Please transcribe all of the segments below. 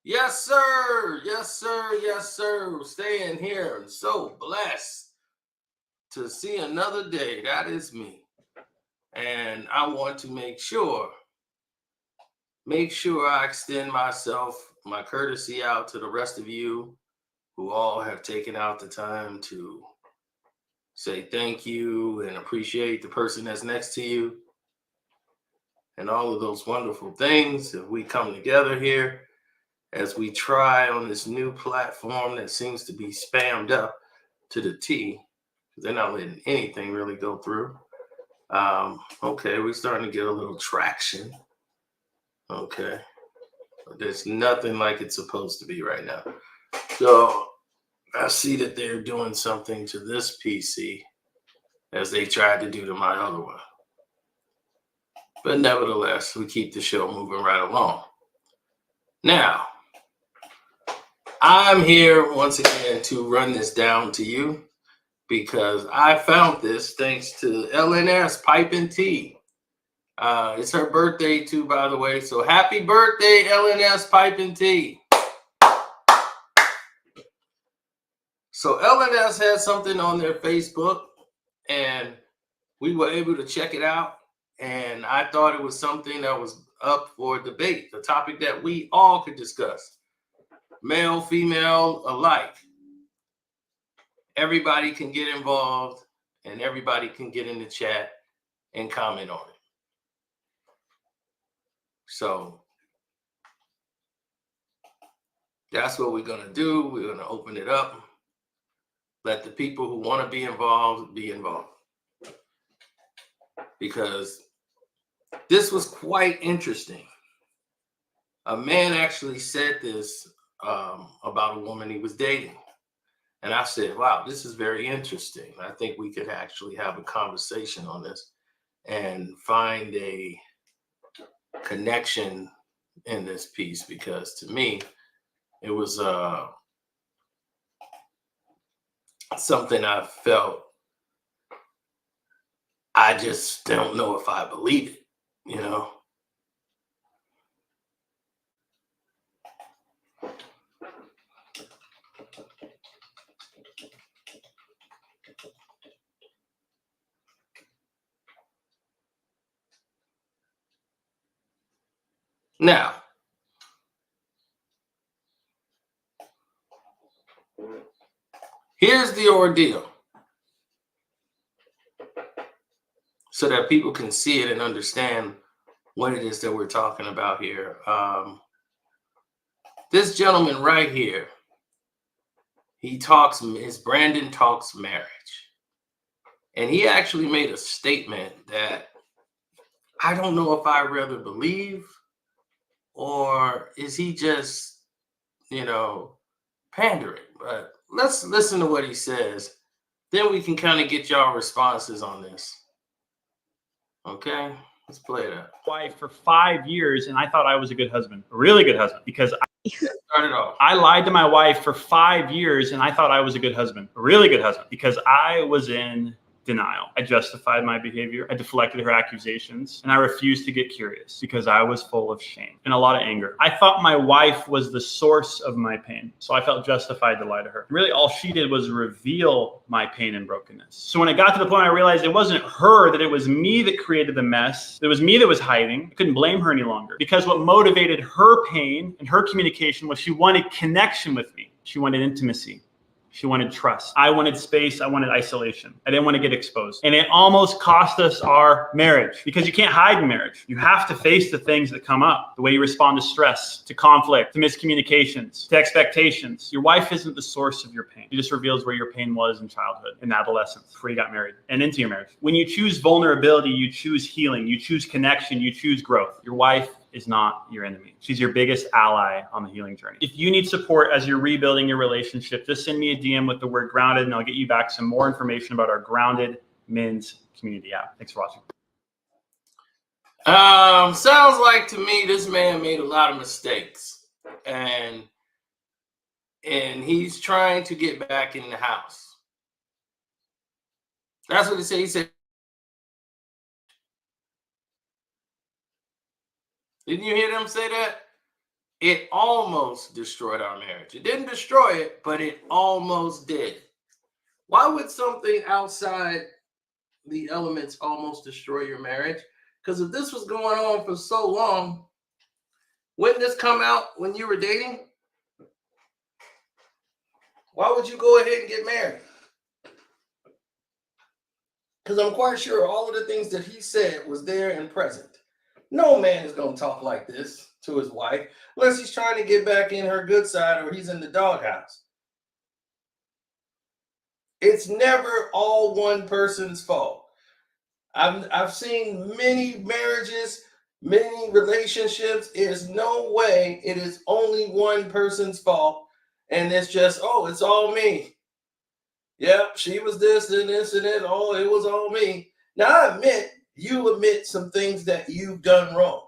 Yes, sir. Yes, sir. Yes, sir. Staying here and so blessed to see another day. That is me. And I want to make sure I extend my courtesy out to the rest of you who all have taken out the time to say thank you and appreciate the person that's next to you and all of those wonderful things. If we come together here as we try on this new platform that seems to be spammed up to the T, they're not letting anything really go through. Okay, we're starting to get a little traction. Okay, but there's nothing like it's supposed to be right now. So I see that they're doing something to this PC as they tried to do to my other one. But nevertheless, we keep the show moving right along. Now, I'm here once again to run this down to you because I found this thanks to LNS Pipe and Tea. It's her birthday too, by the way. So happy birthday, LNS Pipe and Tea. So LNS had something on their Facebook and we were able to check it out. And I thought it was something that was up for debate, a topic that we all could discuss, male, female alike. Everybody can get involved and everybody can get in the chat and comment on it. So that's what we're going to do. We're going to open it up. Let the people who want to be involved be involved. Because this was quite interesting. A man actually said this about a woman he was dating. And I said, wow, this is very interesting. I think we could actually have a conversation on this and find a connection in this piece, because to me, it was something I felt I just don't know if I believe it, you know? Now, here's the ordeal so that people can see it and understand what it is that we're talking about here. This gentleman right here, his Brandon talks marriage. And he actually made a statement that I don't know if I rather believe, or is he just, pandering? But let's listen to what he says. Then we can kind of get y'all responses on this. Okay, let's play it out. Wife for 5 years, and I thought I was a good husband, a really good husband, because Started off. I lied to my wife for 5 years, and I thought I was a good husband, a really good husband, because I was in denial. I justified my behavior. I deflected her accusations, and I refused to get curious because I was full of shame and a lot of anger. I thought my wife was the source of my pain, so I felt justified to lie to her. Really, all she did was reveal my pain and brokenness. So when it got to the point I realized it wasn't her, that it was me that created the mess, it was me that was hiding, I couldn't blame her any longer, because what motivated her pain and her communication was she wanted connection with me. She wanted intimacy. She wanted trust. I wanted space. I wanted isolation. I didn't want to get exposed. And it almost cost us our marriage, because you can't hide in marriage. You have to face the things that come up, the way you respond to stress, to conflict, to miscommunications, to expectations. Your wife isn't the source of your pain. It just reveals where your pain was in childhood, in adolescence, before you got married, and into your marriage. When you choose vulnerability, you choose healing, you choose connection, you choose growth. Your wife is not your enemy. She's your biggest ally on the healing journey. If you need support as you're rebuilding your relationship, just send me a DM with the word grounded, and I'll get you back some more information about our Grounded Men's Community app. Thanks for watching. Sounds like to me this man made a lot of mistakes, and he's trying to get back in the house. That's what he said. He said, didn't you hear them say that? it almost destroyed our marriage. It didn't destroy it, but it almost did. Why would something outside the elements almost destroy your marriage? Because if this was going on for so long, wouldn't this come out when you were dating? Why would you go ahead and get married? Because I'm quite sure all of the things that he said was there and present. No man is going to talk like this to his wife unless he's trying to get back in her good side or he's in the doghouse. It's never all one person's fault. I've seen many marriages, many relationships. There's no way it is only one person's fault. And it's just, oh, it's all me. Yep, she was this and this and that. Oh, it was all me. Now, I admit, you admit some things that you've done wrong.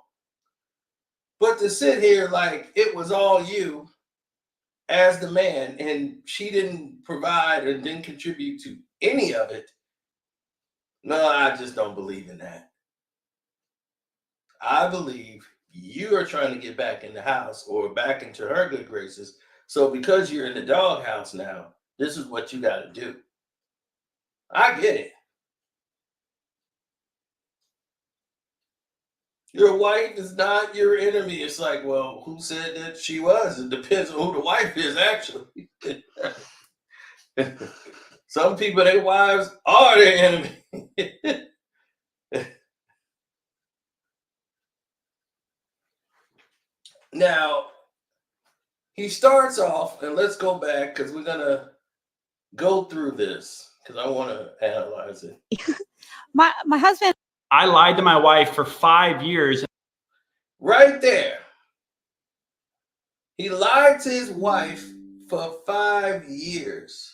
But to sit here like it was all you as the man and she didn't provide and didn't contribute to any of it, no, I just don't believe in that. I believe you are trying to get back in the house or back into her good graces. So because you're in the doghouse now, this is what you got to do. I get it. Your wife is not your enemy. It's like, well, who said that she was? It depends on who the wife is, actually. Some people, their wives are their enemy. Now, he starts off, and let's go back because we're going to go through this because I want to analyze it. My husband. I lied to my wife for 5 years. Right there. He lied to his wife for 5 years.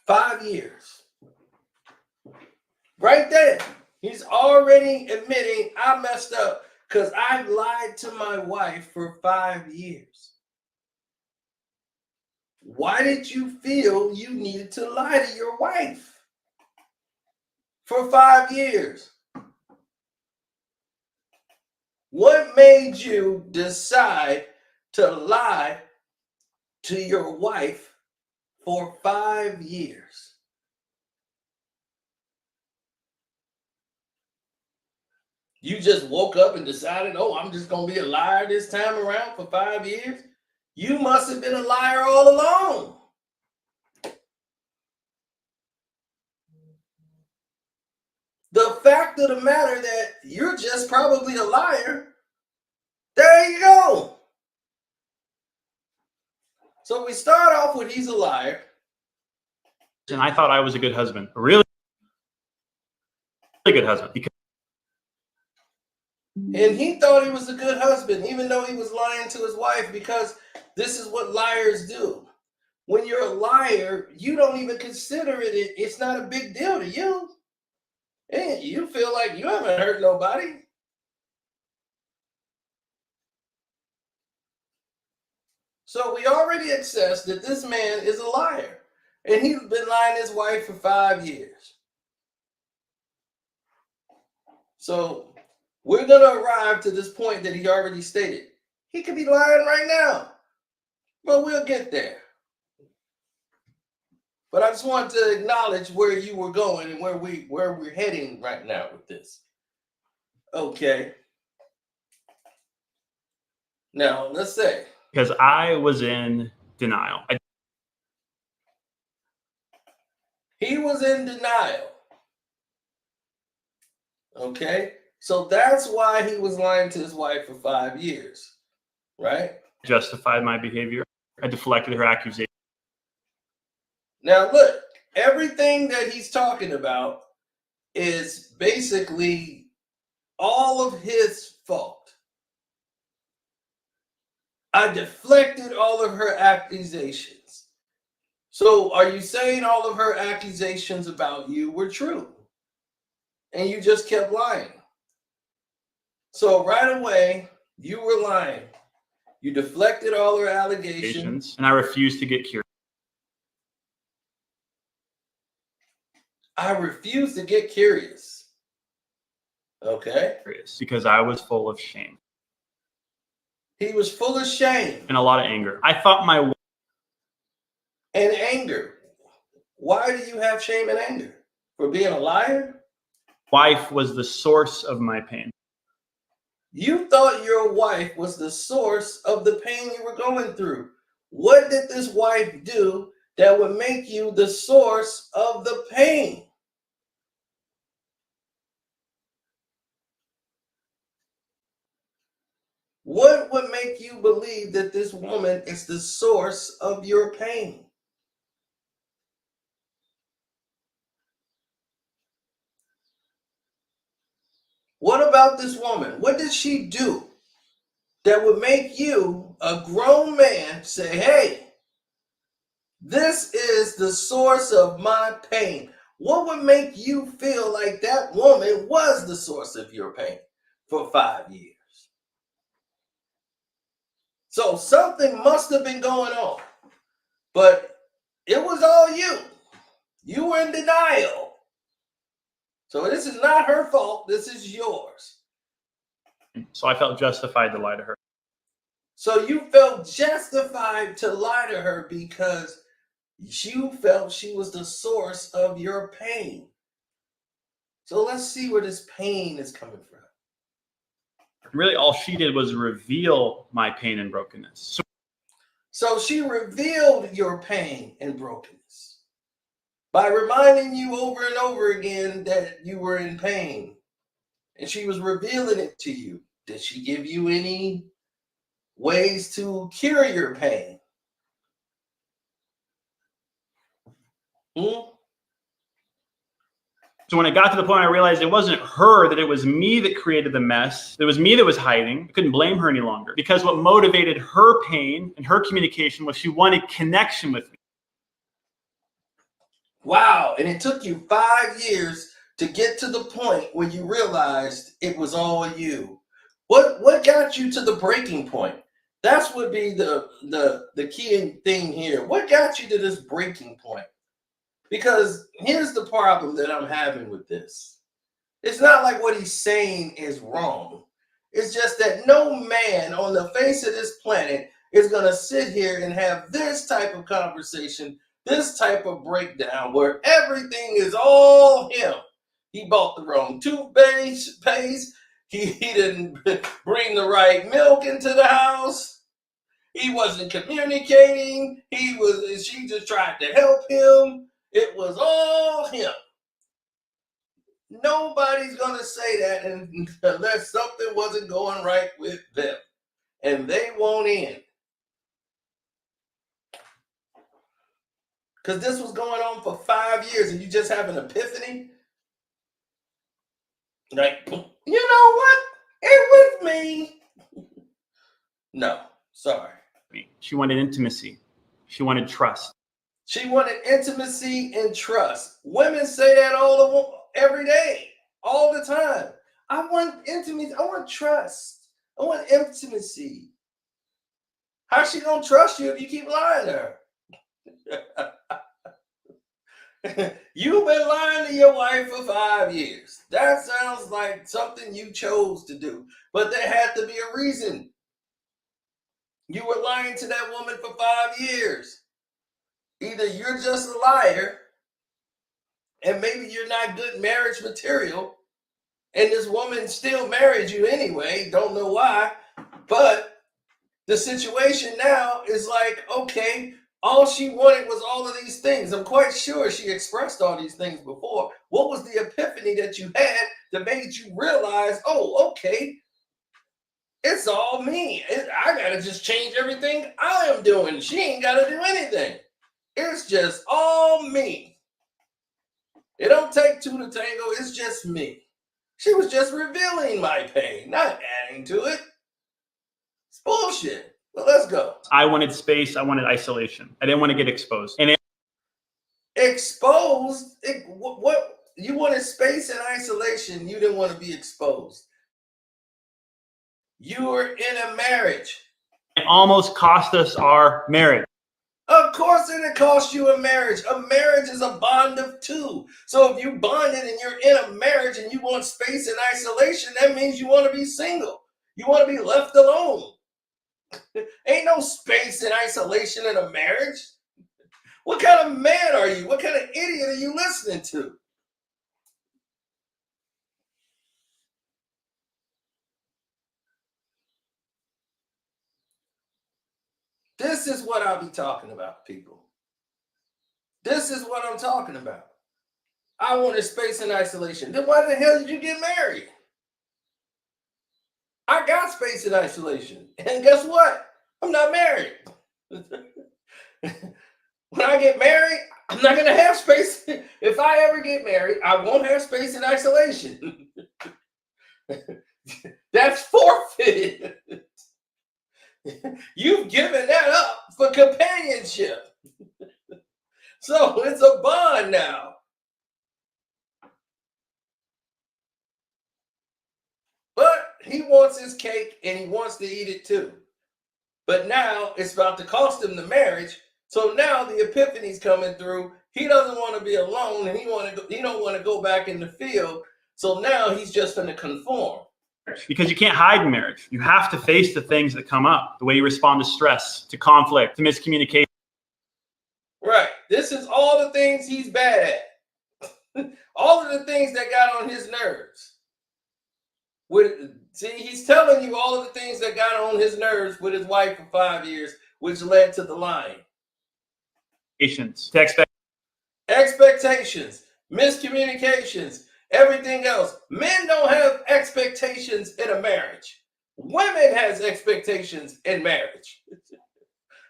Five years. Right there. He's already admitting I messed up because I lied to my wife for 5 years. Why did you feel you needed to lie to your wife for 5 years? What made you decide to lie to your wife for 5 years? You just woke up and decided, oh, I'm just going to be a liar this time around for 5 years? You must have been a liar all along. The fact of the matter that you're just probably a liar, there you go. So we start off with he's a liar. And I thought I was a good husband, a really good husband. And he thought he was a good husband, even though he was lying to his wife, because this is what liars do. When you're a liar, you don't even consider it. It's not a big deal to you. And you feel like you haven't hurt nobody. So we already assessed that this man is a liar. And he's been lying to his wife for 5 years. So we're going to arrive to this point that he already stated. He could be lying right now. But we'll get there. But I just want to acknowledge where you were going and where we're heading right now with this. Okay. Now, let's say. Because I was in denial. He was in denial. Okay. So that's why he was lying to his wife for 5 years. Right? Justified my behavior. I deflected her accusation. Now, look, everything that he's talking about is basically all of his fault. I deflected all of her accusations. So are you saying all of her accusations about you were true? And you just kept lying. So right away, you were lying. You deflected all her allegations. And I refused to get curious. I refused to get curious. Okay. Because I was full of shame. He was full of shame. And a lot of anger. I thought my... And anger. Why do you have shame and anger? For being a liar? wife was the source of my pain. You thought your wife was the source of the pain you were going through. What did this wife do that would make you the source of the pain? What would make you believe that this woman is the source of your pain? What about this woman? What did she do that would make you, a grown man, say, hey, this is the source of my pain? What would make you feel like that woman was the source of your pain for 5 years? So something must have been going on, but it was all you. You were in denial. So this is not her fault. This is yours. So I felt justified to lie to her. So you felt justified to lie to her because you felt she was the source of your pain. So let's see where this pain is coming from. Really, all she did was reveal my pain and brokenness. So she revealed your pain and brokenness by reminding you over and over again that you were in pain. And she was revealing it to you. Did she give you any ways to cure your pain? So when it got to the point I realized it wasn't her, that it was me that created the mess. It was me that was hiding. I couldn't blame her any longer because what motivated her pain and her communication was she wanted connection with me. Wow. And it took you 5 years to get to the point where you realized it was all you. What got you to the breaking point? That's would be the key thing here. What got you to this breaking point? Because here's the problem that I'm having with this. It's not like what he's saying is wrong. It's just that no man on the face of this planet is going to sit here and have this type of conversation, this type of breakdown where everything is all him. He bought the wrong toothpaste. He didn't bring the right milk into the house. He wasn't communicating. She just tried to help him. It was all him. Nobody's going to say that unless something wasn't going right with them. And they won't end. Because this was going on for 5 years and you just have an epiphany. Like, you know what? It was me. No, sorry. She wanted intimacy. She wanted trust. She wanted intimacy and trust. Women say that every day, all the time. I want intimacy. I want trust. I want intimacy. How's she going to trust you if you keep lying to her? You've been lying to your wife for 5 years. That sounds like something you chose to do. But there had to be a reason. You were lying to that woman for 5 years. Either you're just a liar, and maybe you're not good marriage material, and this woman still married you anyway, don't know why, but the situation now is like, okay, all she wanted was all of these things. I'm quite sure she expressed all these things before. What was the epiphany that you had that made you realize, oh, okay, it's all me. I got to just change everything I am doing. She ain't got to do anything. It's just all me. It don't take two to tango. It's just me. She was just revealing my pain, not adding to it. It's bullshit. Well, let's go. I wanted space. I wanted isolation. I didn't want to get exposed. And Exposed? What? You wanted space and isolation. You didn't want to be exposed. You were in a marriage. It almost cost us our marriage. Of course it costs you a marriage. A marriage is a bond of two. So if you bonded and you're in a marriage and you want space and isolation, that means you want to be single. You want to be left alone. Ain't no space and isolation in a marriage. What kind of man are you? What kind of idiot are you listening to? This is what I'll be talking about, people. This is what I'm talking about. I wanted space and isolation. Then why the hell did you get married? I got space and isolation. And guess what? I'm not married. When I get married, I'm not going to have space. If I ever get married, I won't have space and isolation. That's forfeited. You've given that up for companionship. So it's a bond now. But he wants his cake and he wants to eat it too. But now it's about to cost him the marriage. So now the epiphany's coming through. He doesn't want to be alone and he don't want to go back in the field. So now he's just going to conform. Because you can't hide in marriage. You have to face the things that come up, the way you respond to stress, to conflict, to miscommunication. Right. This is all the things he's bad at. All of the things that got on his nerves. See, he's telling you all of the things that got on his nerves with his wife for 5 years, which led to the lying. Expectations, miscommunications, everything else. Men don't have expectations in a marriage. Women has expectations in marriage.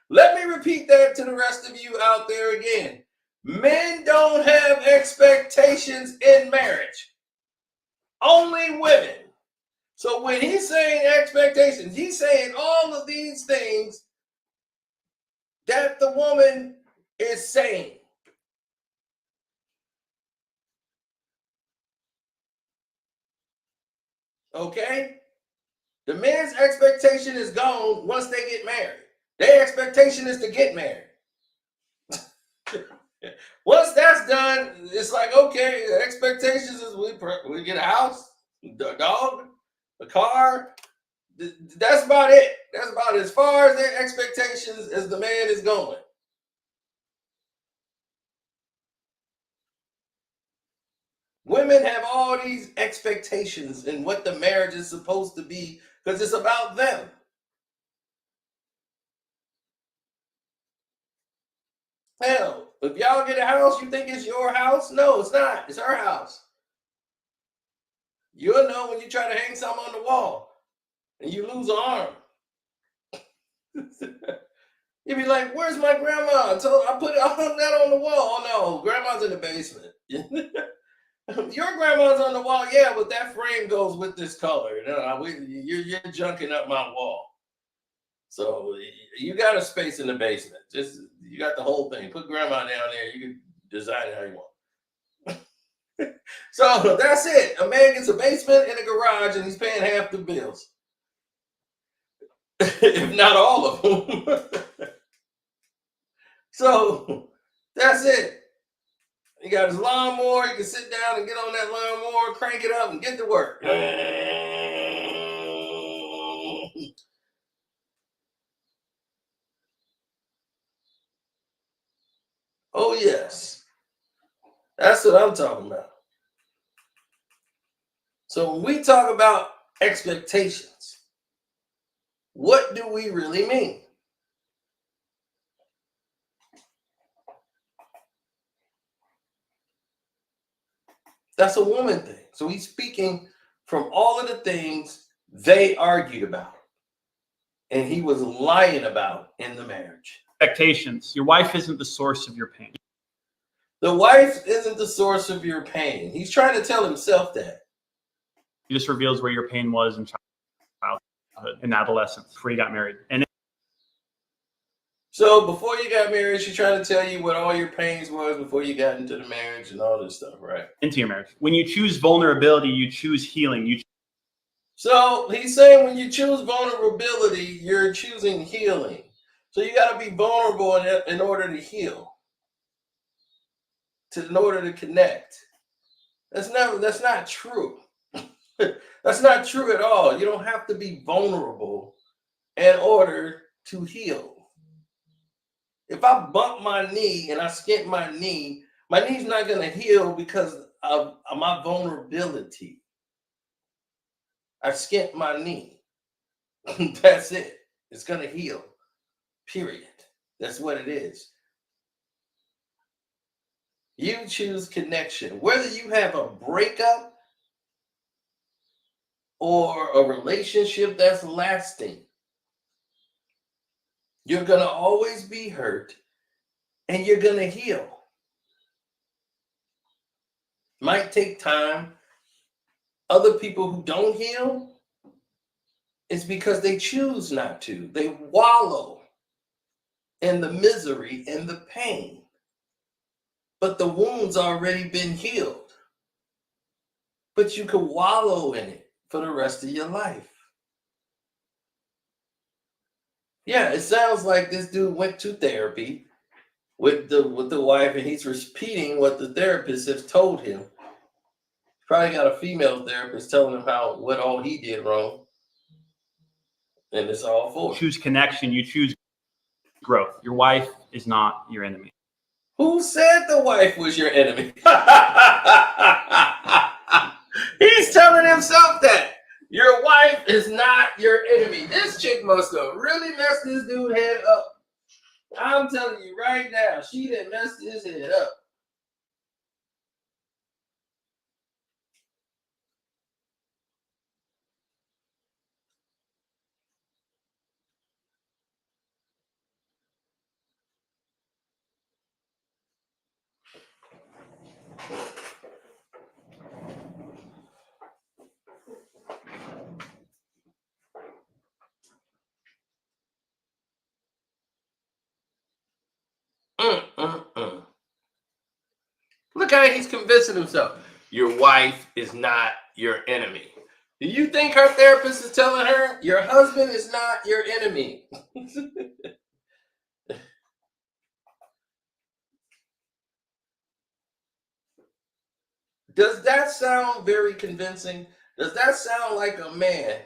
Let me repeat that to the rest of you out there again. Men don't have expectations in marriage. Only women. So when he's saying expectations, he's saying all of these things that the woman is saying. Okay? The man's expectation is gone once they get married. Their expectation is to get married. Once that's done, it's like, okay, the expectations is we get a house, a dog, a car. That's about it. That's about as far as their expectations as the man is going. Women have all these expectations in what the marriage is supposed to be because it's about them. Hell, if y'all get a house, you think it's your house? No, it's not. It's her house. You'll know when you try to hang something on the wall and you lose an arm. You'll be like, where's my grandma? I put that on the wall. Oh no, grandma's in the basement. Your grandma's on the wall, yeah, but that frame goes with this color. You're junking up my wall. So you got a space in the basement. You got the whole thing. Put grandma down there. You can design it how you want. So that's it. A man gets a basement and a garage, and he's paying half the bills, if not all of them. So that's it. He got his lawnmower. He can sit down and get on that lawnmower, crank it up, and get to work. Oh, yes. That's what I'm talking about. So when we talk about expectations, what do we really mean? That's a woman thing. So he's speaking from all of the things they argued about and he was lying about in the marriage. Expectations. Your wife isn't the source of your pain. The wife isn't the source of your pain. He's trying to tell himself that. He just reveals where your pain was in childhood and adolescence before you got married. And so before you got married, she's trying to tell you what all your pains was before you got into the marriage and all this stuff, right? Into your marriage. When you choose vulnerability, you choose healing. So he's saying when you choose vulnerability, you're choosing healing. So you got to be vulnerable in order to heal, in order to connect. That's not true. That's not true at all. You don't have to be vulnerable in order to heal. If I bump my knee and I skint my knee's not going to heal because of my vulnerability. I skint my knee. That's it. It's going to heal. Period. That's what it is. You choose connection. Whether you have a breakup or a relationship that's lasting, you're going to always be hurt and you're going to heal. Might take time. Other people who don't heal, it's because they choose not to. They wallow in the misery and the pain. But the wound's already been healed. But you can wallow in it for the rest of your life. Yeah, it sounds like this dude went to therapy with the wife, and he's repeating what the therapist has told him. Probably got a female therapist telling him what all he did wrong. And it's all for You choose connection, you choose growth. Your wife is not your enemy. Who said the wife was your enemy? He's telling himself that. Your wife is not your enemy. This chick must have really messed this dude's head up. I'm telling you right now, she done messed his head up. Look how he's convincing himself. Your wife is not your enemy. Do you think her therapist is telling her your husband is not your enemy? Does that sound very convincing? Does that sound like a man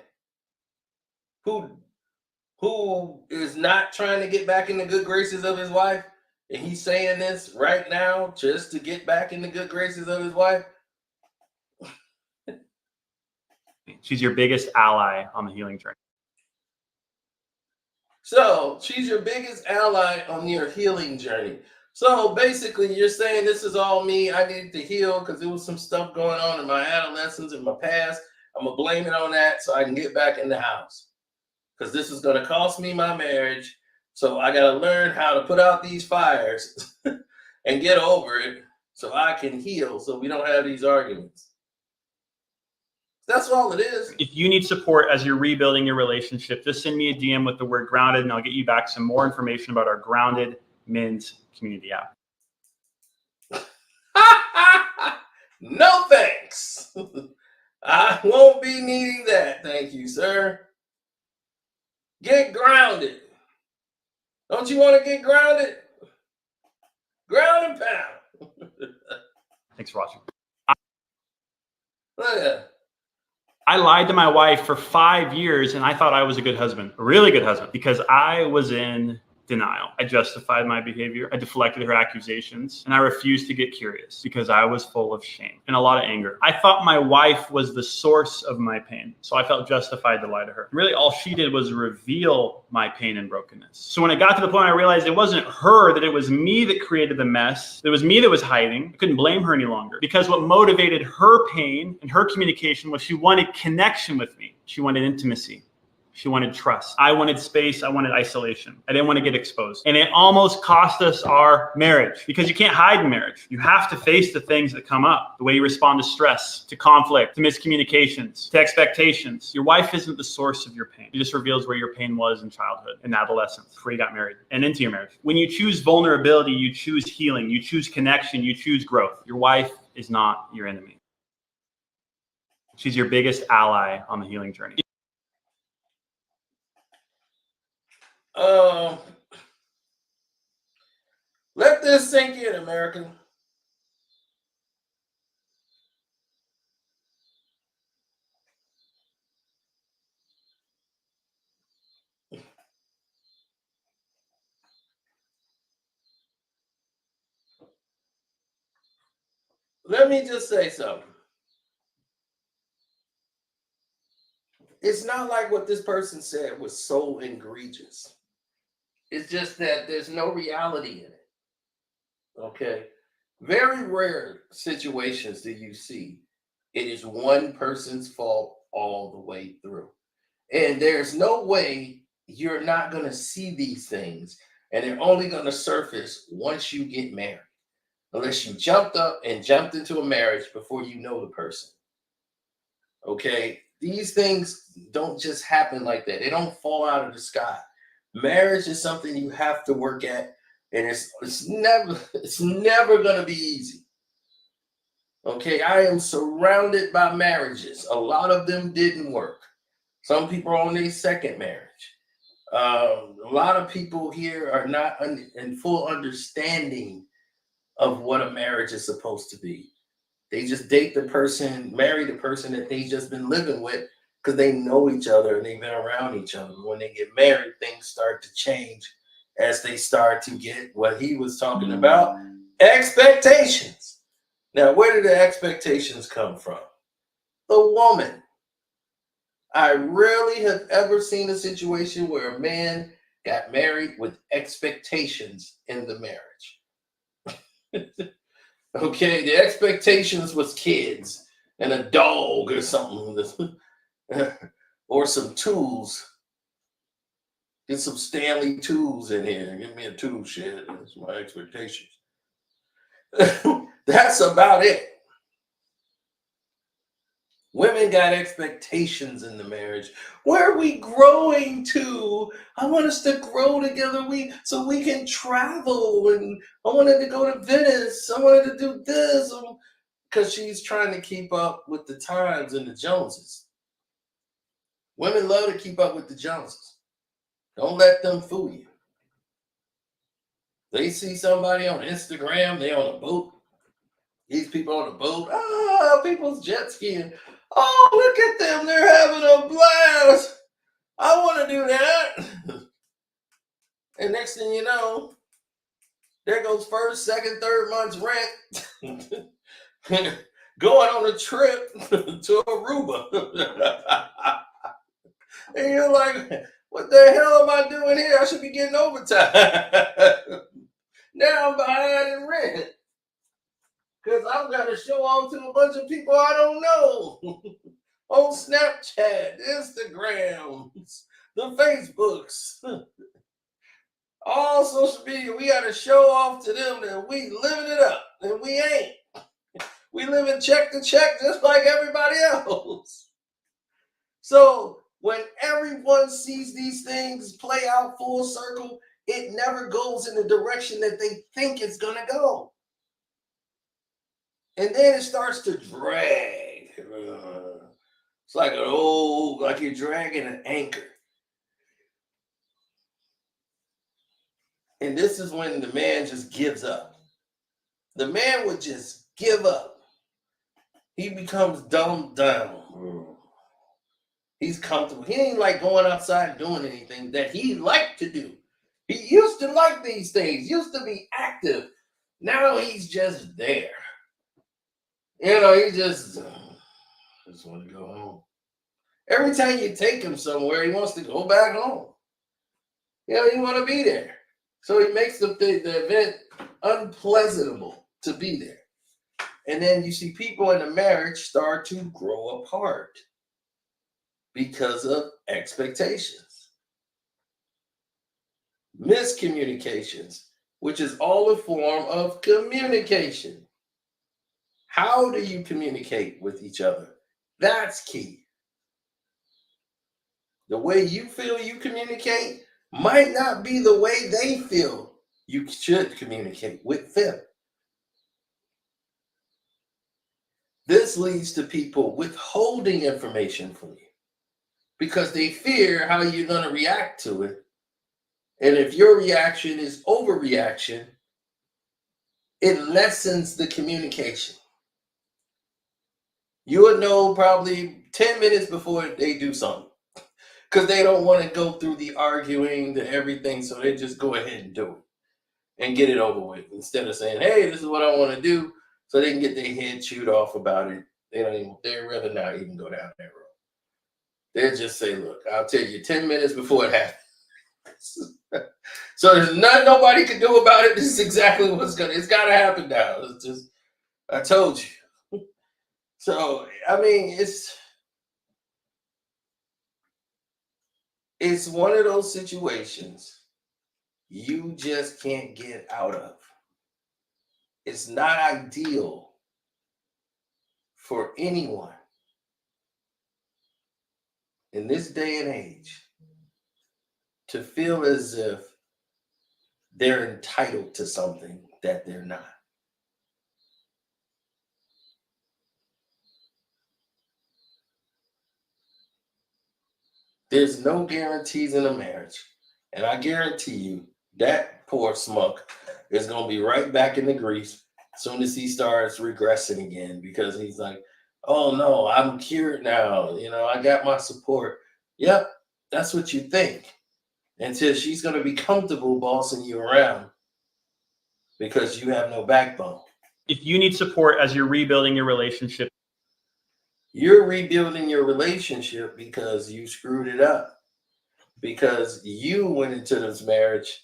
who is not trying to get back in the good graces of his wife? And he's saying this right now just to get back in the good graces of his wife? She's your biggest ally on the healing journey. So she's your biggest ally on your healing journey. So basically, you're saying this is all me. I needed to heal because there was some stuff going on in my adolescence, in my past. I'm going to blame it on that so I can get back in the house. Because this is going to cost me my marriage. So I got to learn how to put out these fires and get over it so I can heal so we don't have these arguments. That's all it is. If you need support as you're rebuilding your relationship, just send me a DM with the word grounded and I'll get you back some more information about our Grounded Men's Community app. No thanks. I won't be needing that. Thank you, sir. Get grounded. Don't you want to get grounded? Ground and pound. Thanks for watching. Look at that. I lied to my wife for 5 years and I thought I was a good husband, a really good husband, because I was in denial. I justified my behavior. I deflected her accusations and I refused to get curious because I was full of shame and a lot of anger. I thought my wife was the source of my pain. So I felt justified to lie to her. Really, all she did was reveal my pain and brokenness. So when it got to the point I realized it wasn't her, that it was me that created the mess. It was me that was hiding. I couldn't blame her any longer because what motivated her pain and her communication was she wanted connection with me. She wanted intimacy. She wanted trust. I wanted space. I wanted isolation. I didn't want to get exposed. And it almost cost us our marriage because you can't hide in marriage. You have to face the things that come up, the way you respond to stress, to conflict, to miscommunications, to expectations. Your wife isn't the source of your pain. It just reveals where your pain was in childhood and adolescence before you got married and into your marriage. When you choose vulnerability, you choose healing, you choose connection, you choose growth. Your wife is not your enemy. She's your biggest ally on the healing journey. Let this sink in, American. Let me just say something. It's not like what this person said was so egregious. It's just that there's no reality in it. Okay? Very rare situations do you see it is one person's fault all the way through. And there's no way you're not going to see these things, and they're only going to surface once you get married. Unless you jumped up and jumped into a marriage before you know the person. Okay? These things don't just happen like that. They don't fall out of the sky. Marriage is something you have to work at, and it's never going to be easy. Okay? I am surrounded by marriages. A lot of them didn't work. Some people are on their second marriage. A lot of people here are not in full understanding of what a marriage is supposed to be. They just date the person, marry the person that they just been living with because they know each other and they've been around each other. When they get married, things start to change as they start to get what he was talking about, expectations. Now, where did the expectations come from? The woman. I rarely have ever seen a situation where a man got married with expectations in the marriage. Okay, the expectations was kids and a dog or something, or some tools. Get some Stanley tools in here. Give me a tool shed. That's my expectations. That's about it. Women got expectations in the marriage. Where are we growing to? I want us to grow together so we can travel. And I wanted to go to Venice. I wanted to do this. Because she's trying to keep up with the times and the Joneses. Women love to keep up with the Joneses. Don't let them fool you. They see somebody on Instagram, they on a boat. These people on the boat, people's jet skiing. Oh, look at them. They're having a blast. I want to do that. And next thing you know, there goes first, second, third month's rent. Going on a trip to Aruba. And you're like, what the hell am I doing here? I should be getting overtime. Now I'm behind in rent. Because I'm going to show off to a bunch of people I don't know. On Snapchat, Instagram, the Facebooks, all social media. We got to show off to them that we living it up. And we ain't. We live in check to check just like everybody else. So when everyone sees these things play out full circle, it never goes in the direction that they think it's going to go. And then it starts to drag. It's like like you're dragging an anchor. And this is when the man just gives up. The man would just give up. He becomes dumbed down. He's comfortable. He ain't like going outside doing anything that he liked to do. He used to like these things, used to be active. Now he's just there. You know, he just want to go home. Every time you take him somewhere, he wants to go back home. You know, he want to be there. So he makes the event unpleasantable to be there. And then you see people in a marriage start to grow apart because of expectations. Miscommunications, which is all a form of communication. How do you communicate with each other? That's key. The way you feel you communicate might not be the way they feel you should communicate with them. This leads to people withholding information from you because they fear how you're going to react to it. And if your reaction is overreaction, it lessens the communication. You would know probably 10 minutes before they do something because they don't want to go through the arguing, the everything. So they just go ahead and do it and get it over with instead of saying, hey, this is what I want to do. So they can get their head chewed off about it. They'd rather not even go down that road. They'll just say, look, I'll tell you 10 minutes before it happens. So there's nothing nobody can do about it. This is exactly it's got to happen now. It's just, I told you. So, I mean, it's one of those situations you just can't get out of. It's not ideal for anyone in this day and age to feel as if they're entitled to something that they're not. There's no guarantees in a marriage. And I guarantee you that poor smuck is going to be right back in the grease as soon as he starts regressing again because he's like, oh no, I'm cured now. I got my support. Yep, that's what you think. Until she's going to be comfortable bossing you around because you have no backbone. If you need support as you're rebuilding your relationship, you're rebuilding your relationship because you screwed it up. Because you went into this marriage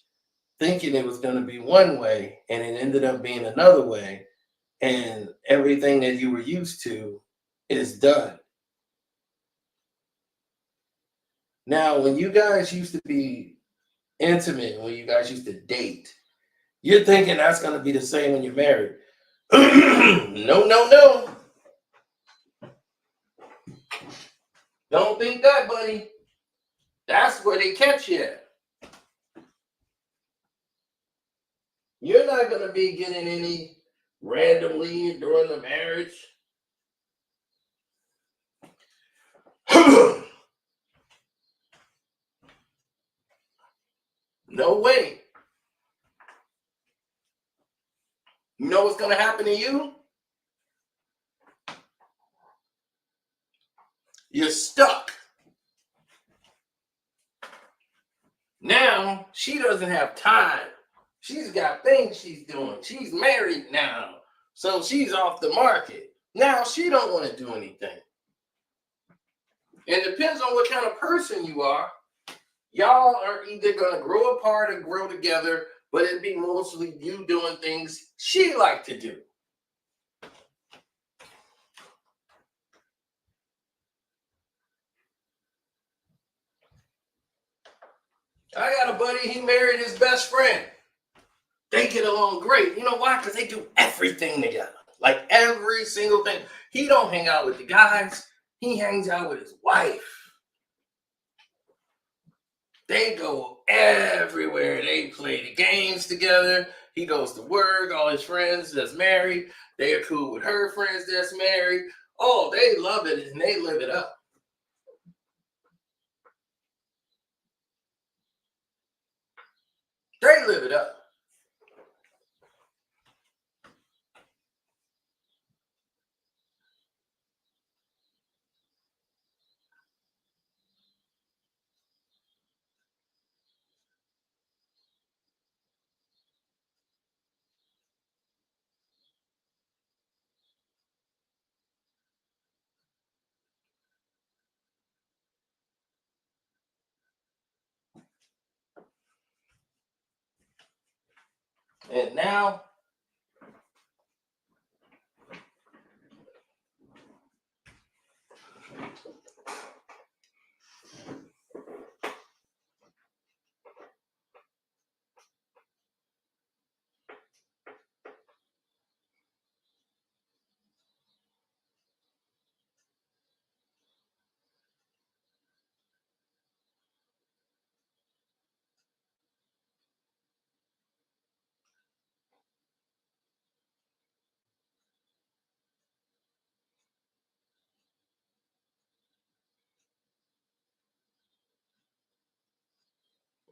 thinking it was going to be one way and it ended up being another way. And everything that you were used to is done. Now, when you guys used to be intimate, when you guys used to date, you're thinking that's going to be the same when you're married. No, no, no. Don't think that, buddy. That's where they catch you at. You're not going to be getting any randomly during the marriage. No way. You know what's going to happen to you? You're stuck. Now, she doesn't have time. She's got things she's doing. She's married now. So she's off the market. Now she don't want to do anything. And it depends on what kind of person you are. Y'all are either going to grow apart or grow together, but it'd be mostly you doing things she like to do. I got a buddy, he married his best friend. They get along great. You know why? Because they do everything together. Like every single thing. He don't hang out with the guys. He hangs out with his wife. They go everywhere. They play the games together. He goes to work. All his friends that's married, they are cool with her friends that's married. Oh, they love it and they live it up. They live it up. And now,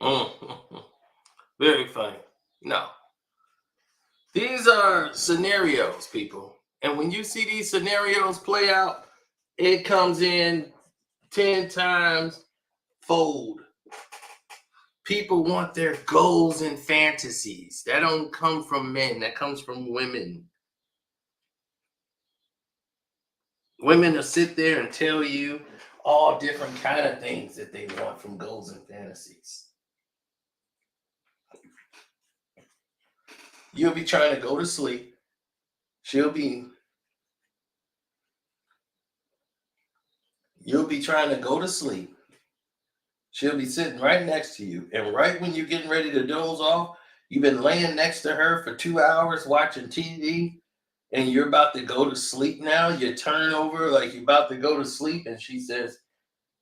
Very funny. No. These are scenarios, people. And when you see these scenarios play out, it comes in 10 times fold. People want their goals and fantasies. That don't come from men. That comes from women. Women will sit there and tell you all different kind of things that they want from goals and fantasies. You'll be trying to go to sleep. You'll be trying to go to sleep. She'll be sitting right next to you. And right when you're getting ready to doze off, you've been laying next to her for 2 hours watching TV, and you're about to go to sleep now. You turn over like you're about to go to sleep, and she says,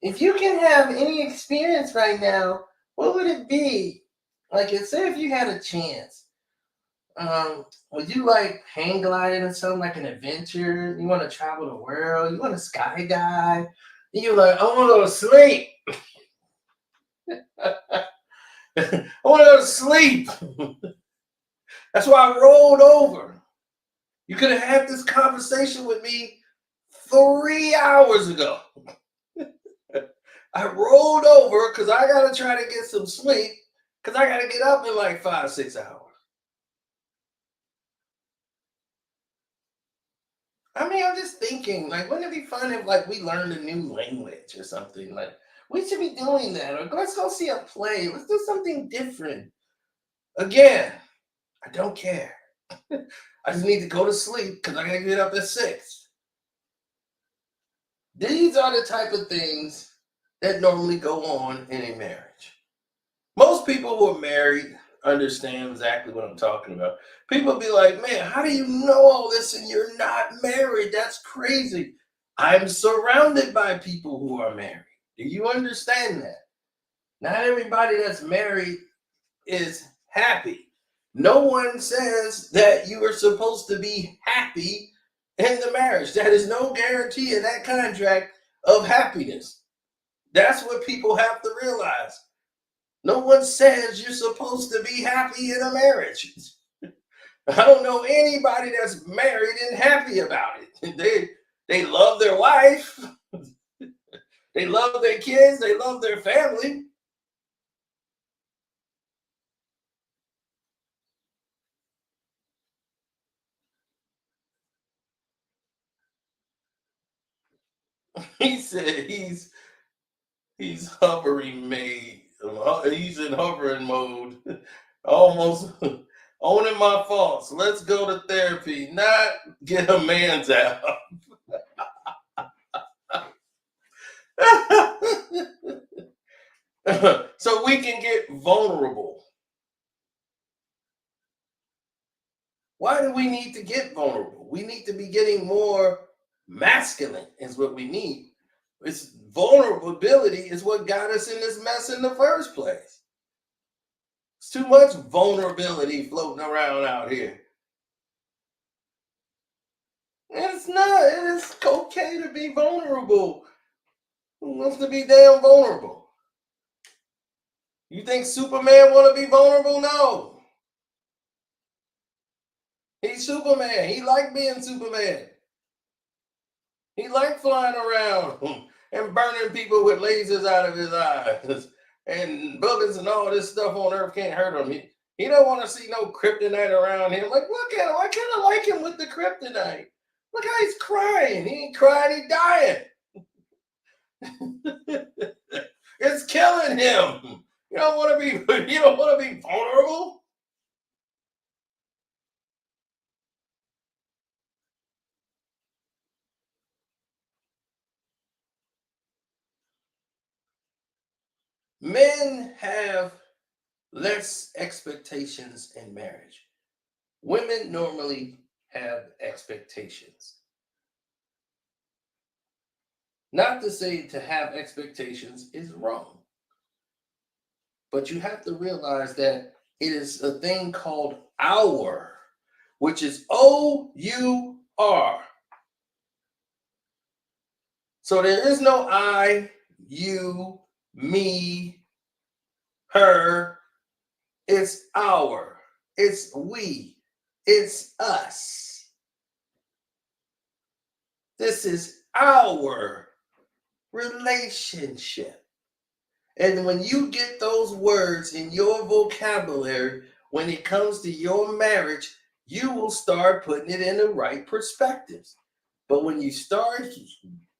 if you can have any experience right now, what would it be? Like, say if you had a chance. Would you like hang gliding or something, like an adventure? You want to travel the world? You want to skydive? And you're like, I want to go to sleep. I want to go to sleep. That's why I rolled over. You could have had this conversation with me 3 hours ago. I rolled over because I got to try to get some sleep because I got to get up in like 5-6 hours. I mean, I'm just thinking, like, wouldn't it be fun if, like, we learned a new language or something? Like, we should be doing that. Or let's go see a play. Let's do something different. Again, I don't care. I just need to go to sleep because I got to get up at 6. These are the type of things that normally go on in a marriage. Most people who are married understand exactly what I'm talking about. People be like, man, how do you know all this and you're not married? That's crazy. I'm surrounded by people who are married. Do you understand that? Not everybody that's married is happy. No one says that you are supposed to be happy in the marriage. That is no guarantee in that contract of happiness. That's what people have to realize. No one says you're supposed to be happy in a marriage. I don't know anybody that's married and happy about it. They love their wife. They love their kids. They love their family. He said he's hovering made. He's in hovering mode. Almost owning my faults. Let's go to therapy, not get a man's out. So we can get vulnerable. Why do we need to get vulnerable? We need to be getting more masculine, is what we need. It's vulnerability is what got us in this mess in the first place. It's too much vulnerability floating around out here. And it's not. It is okay to be vulnerable. Who wants to be damn vulnerable? You think Superman want to be vulnerable? No. He's Superman. He liked being Superman. He liked flying around and burning people with lasers out of his eyes. And bullets and all this stuff on Earth can't hurt him. He don't want to see no kryptonite around him. Like, look at him. I kind of like him with the kryptonite. Look how he's crying. He ain't crying, he's dying. It's killing him. You don't want to be vulnerable. Men have less expectations in marriage. Women normally have expectations. Not to say to have expectations is wrong, but you have to realize that it is a thing called our, which is OUR. So there is no I, you, me, her, it's our, it's we, it's us. This is our relationship. And when you get those words in your vocabulary, when it comes to your marriage, you will start putting it in the right perspectives. But when you start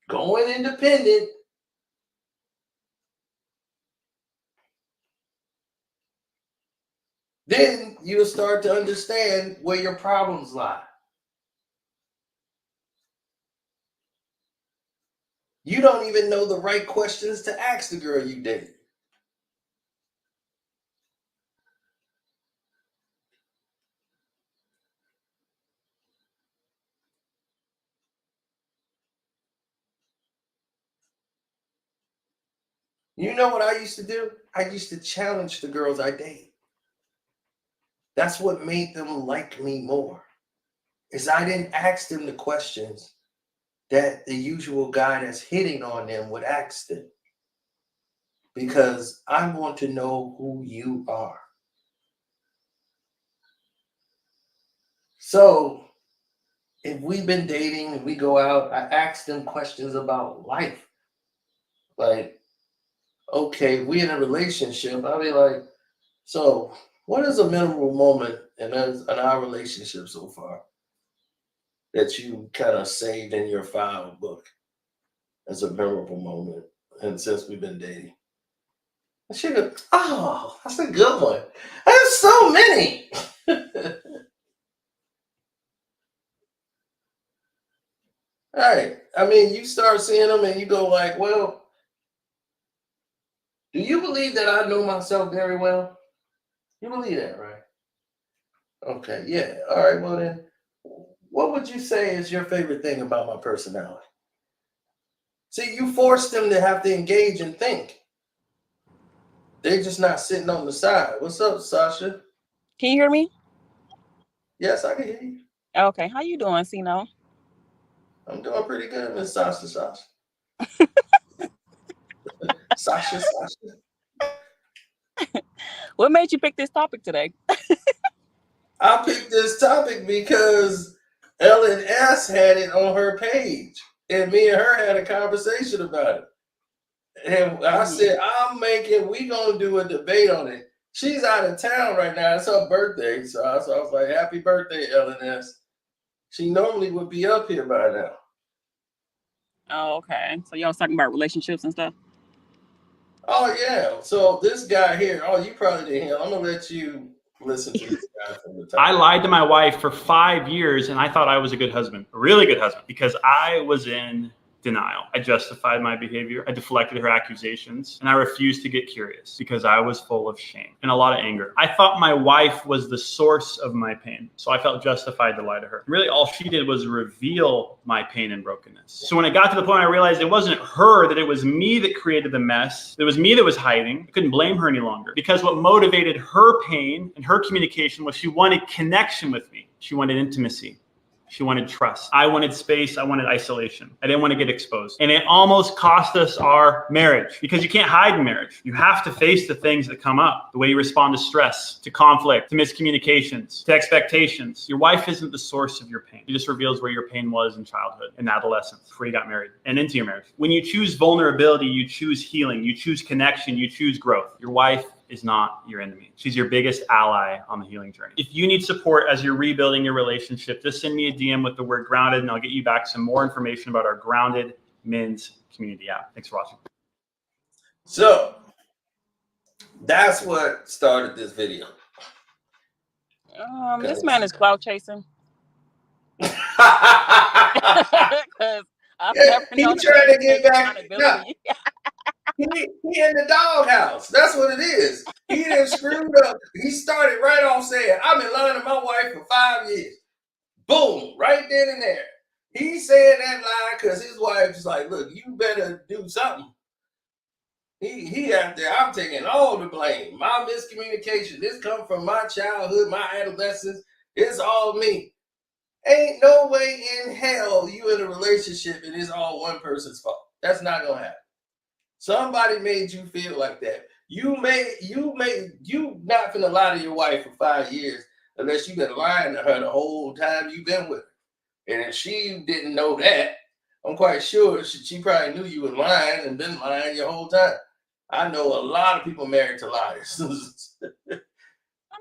going independent, then you'll start to understand where your problems lie. You don't even know the right questions to ask the girl you date. You know what I used to do? I used to challenge the girls I date. That's what made them like me more. Is I didn't ask them the questions that the usual guy that's hitting on them would ask them. Because I want to know who you are. So if we've been dating and we go out, I ask them questions about life. Like, okay, we in a relationship. I'll be like, so what is a memorable moment in our relationship so far that you kind of saved in your file book as a memorable moment? And since we've been dating, and she goes, oh, that's a good one. There's so many. All right. I mean, you start seeing them and you go like, well, do you believe that I know myself very well? You believe that, right? Okay, yeah. All right, well then, what would you say is your favorite thing about my personality? See, you force them to have to engage and think. They're just not sitting on the side. What's up, Sasha? Can you hear me? Yes, I can hear you. Okay. How you doing, Sino? I'm doing pretty good, Miss Sasha. Sasha. What made you pick this topic today? I picked this topic because Ellen S had it on her page, and me and her had a conversation about it. And I said, we gonna do a debate on it. She's out of town right now. It's her birthday. So I was like, happy birthday, Ellen S. She normally would be up here by now. Oh, okay. So y'all was talking about relationships and stuff? Oh, yeah. So this guy here, you probably didn't hear. I'm going to let you listen to this guy from the top. I lied to my wife for 5 years, and I thought I was a good husband, a really good husband, because I was in denial. I justified my behavior. I deflected her accusations, and I refused to get curious because I was full of shame and a lot of anger. I thought my wife was the source of my pain, so I felt justified to lie to her. Really, all she did was reveal my pain and brokenness. So when it got to the point I realized it wasn't her, that it was me that created the mess, it was me that was hiding, I couldn't blame her any longer, because what motivated her pain and her communication was she wanted connection with me. She wanted intimacy. She wanted trust. I wanted space. I wanted isolation. I didn't want to get exposed. And it almost cost us our marriage, because you can't hide in marriage. You have to face the things that come up, the way you respond to stress, to conflict, to miscommunications, to expectations. Your wife isn't the source of your pain. It just reveals where your pain was in childhood and adolescence, before you got married and into your marriage. When you choose vulnerability, you choose healing, you choose connection, you choose growth. Your wife is not your enemy. She's your biggest ally on the healing journey. If you need support as you're rebuilding your relationship, just send me a DM with the word grounded, and I'll get you back some more information about our Grounded Men's Community app. Thanks for watching. So that's what started this video. This man is clout chasing. Because I've never known He's trying to get back. accountability. He in the doghouse. That's what it is. He done screwed up. He started right off saying, I've been lying to my wife for 5 years. Boom, right then and there. He said that lie because his wife's like, look, you better do something. He out there, I'm taking all the blame. My miscommunication. This come from my childhood, my adolescence. It's all me. Ain't no way in hell you in a relationship and it's all one person's fault. That's not gonna happen. Somebody made you feel like that. You not finna lie to your wife for 5 years unless you've been lying to her the whole time you've been with her. And if she didn't know that, I'm quite sure she probably knew you were lying and been lying your whole time. I know a lot of people married to liars.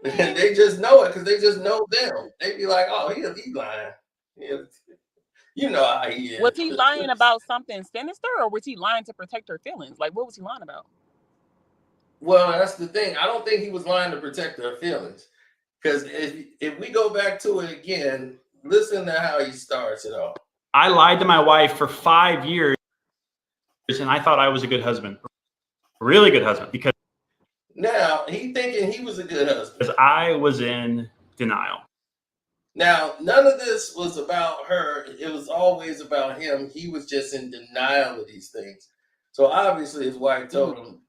And they just know it because they just know them. They be like, oh, he lying. You know how he is. Was he lying about something sinister, or was he lying to protect her feelings? Like, what was he lying about? Well, that's the thing. I don't think he was lying to protect her feelings. Because if we go back to it again, listen to how he starts it off. I lied to my wife for 5 years, and I thought I was a good husband, a really good husband, because Now, he thinking he was a good husband. I was in denial. Now, none of this was about her. It was always about him. He was just in denial of these things. So obviously his wife told him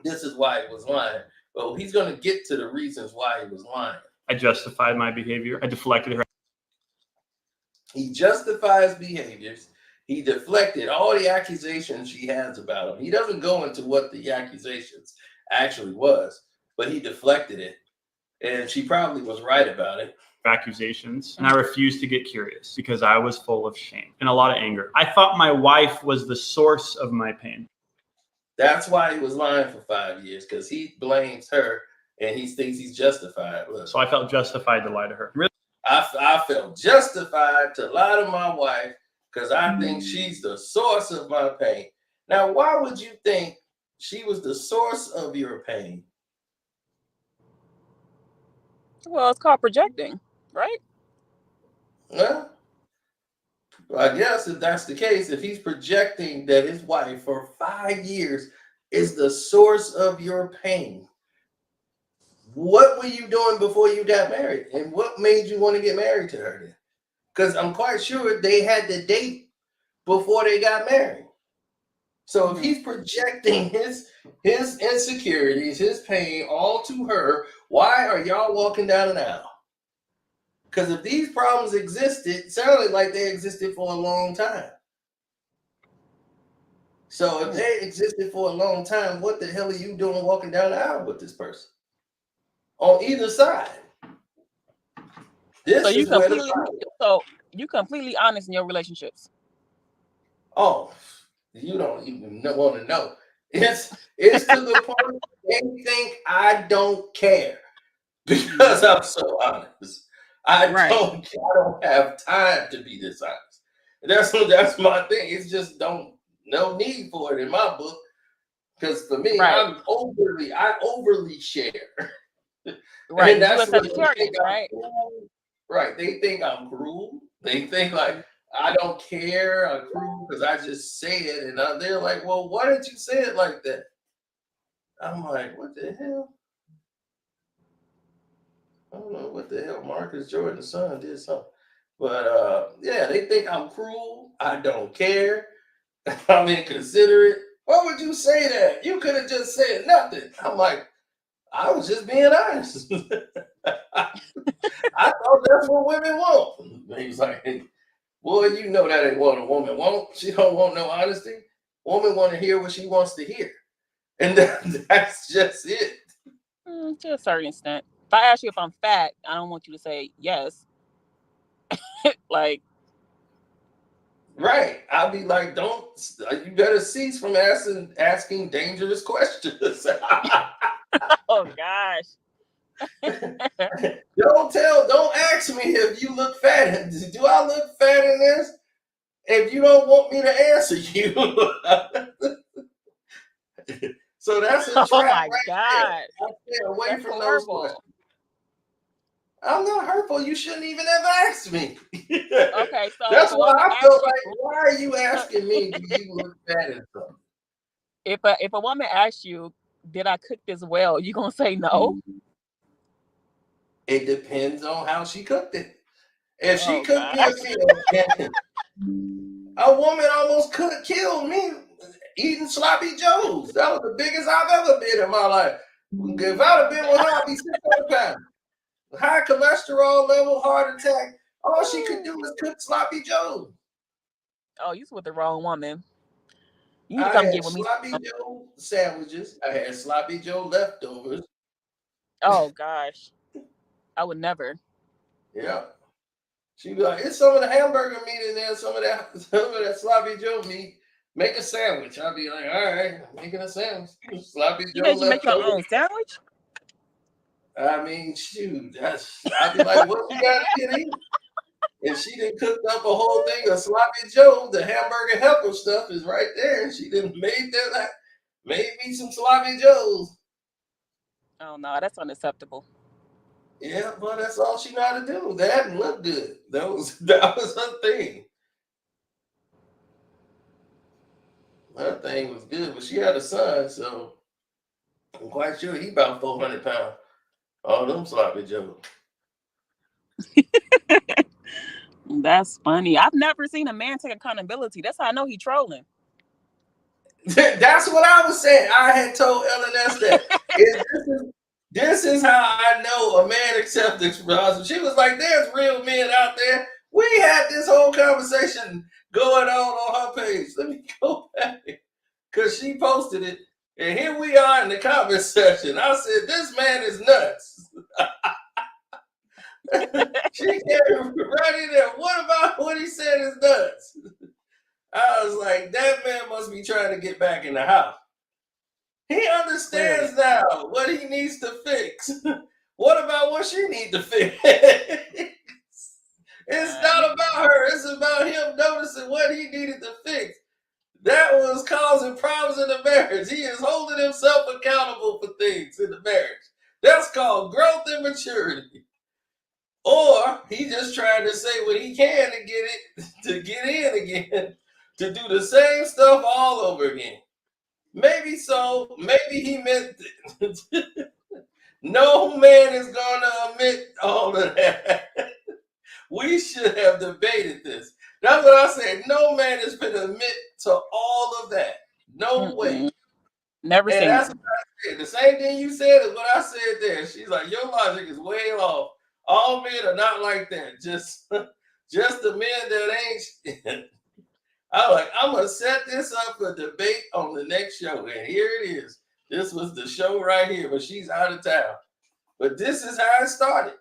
this is why he was lying. But he's going to get to the reasons why he was lying. I justified my behavior. I deflected her. He justifies behaviors. He deflected all the accusations she has about him. He doesn't go into what the accusations actually was, but he deflected it. And she probably was right about it. Accusations, and I refused to get curious because I was full of shame and a lot of anger. I thought my wife was the source of my pain. That's why he was lying for 5 years, because he blames her and he thinks he's justified. Look, So I felt justified to lie to her. Really? I felt justified to lie to my wife because I think she's the source of my pain. Now, why would you think she was the source of your pain? Well, it's called projecting, right? Well, I guess if that's the case, if he's projecting that his wife for 5 years is the source of your pain, what were you doing before you got married? And what made you want to get married to her then? Because I'm quite sure they had to date before they got married. So if he's projecting his insecurities, his pain all to her, why are y'all walking down an aisle? Because if these problems existed, it sounded like they existed for a long time. So if they existed for a long time, what the hell are you doing walking down the aisle with this person? On either side. This So you is where the completely, problem. so you completely honest in your relationships. Oh, you don't even want to know. It's to the point they think I don't care because I'm so honest. I don't have time to be this honest. That's my thing. It's just no need for it in my book. Because for me, I overly share. Right. And that's what they Sagittarius, think right? Right. They think I'm cruel. They think like I don't care. I'm cruel because I just say it. And they're like, well, why didn't you say it like that? I'm like, what the hell? I don't know what the hell. Marcus Jordan's son did something. But yeah, they think I'm cruel. I don't care. I'm inconsiderate. Why would you say that? You could have just said nothing. I'm like, I was just being honest. I thought that's what women want. He was like, hey, boy, you know that ain't what a woman wants. She don't want no honesty. Woman want to hear what she wants to hear. And that's just it. To a certain extent. If I ask you if I'm fat, I don't want you to say yes. Like, right. I'll be like, you better cease from asking dangerous questions. oh gosh. Don't ask me if you look fat. Do I look fat in this? If you don't want me to answer you. So that's a trap. Oh my God. I stay away That's from horrible. those questions. I'm not hurtful. You shouldn't even have asked me. Okay, so that's why I feel like, you, why are you asking me? Do you look fat in something? If a woman asks you, did I cook this well? You gonna say no? It depends on how she cooked it. If she cooked me a meal, a woman almost killed me eating sloppy joes. That was the biggest I've ever been in my life. If I'd have been with her, I'd be 600 pounds. High cholesterol level, heart attack. All she could do was cook sloppy joes. Oh, you with the wrong woman. You need to I come had get with me. sloppy Joe sandwiches. I had sloppy Joe leftovers. Oh gosh, I would never. Yeah. She'd be like, it's some of the hamburger meat in there, some of that sloppy Joe meat. Make a sandwich. I'd be like, all right, I'm making a sandwich. Sloppy She Joe made you make your leftovers. own sandwich. I mean, shoot, I'd be like, what you got to get in? And she done cooked up a whole thing of sloppy Joe. The hamburger helper stuff is right there. And she done made me some sloppy Joes. Oh no, that's unacceptable. Yeah, but that's all she know how to do. That and look good. That was her thing. Her thing was good, but she had a son, so I'm quite sure he about 400 pounds. All them sloppy Joes. That's funny. I've never seen a man take accountability. That's how I know he trolling. That's what I was saying. I had told LNS that this is how I know a man accepts responsibility. She was like, "There's real men out there." We had this whole conversation going on her page. Let me go back because she posted it, and here we are in the comment section. I said, "This man is nuts." She came right in there. What about what he said is nuts? I was like, that man must be trying to get back in the house. He understands now what he needs to fix. What about what she needs to fix? It's not about her. It's about him noticing what he needed to fix. That was causing problems in the marriage. He is holding himself accountable for things in the marriage. That's called growth and maturity. Or he just trying to say what he can to get in again, to do the same stuff all over again. Maybe so. Maybe he meant it. No man is going to admit all of that. We should have debated this. That's what I said. No man is going to admit to all of that. No way. Never And seen that's it. what I said. The same thing you said is what I said there. She's like, your logic is way off. All men are not like that. Just the men that ain't. I was like, I'm gonna set this up for debate on the next show, and here it is. This was the show right here, but she's out of town. But this is how it started.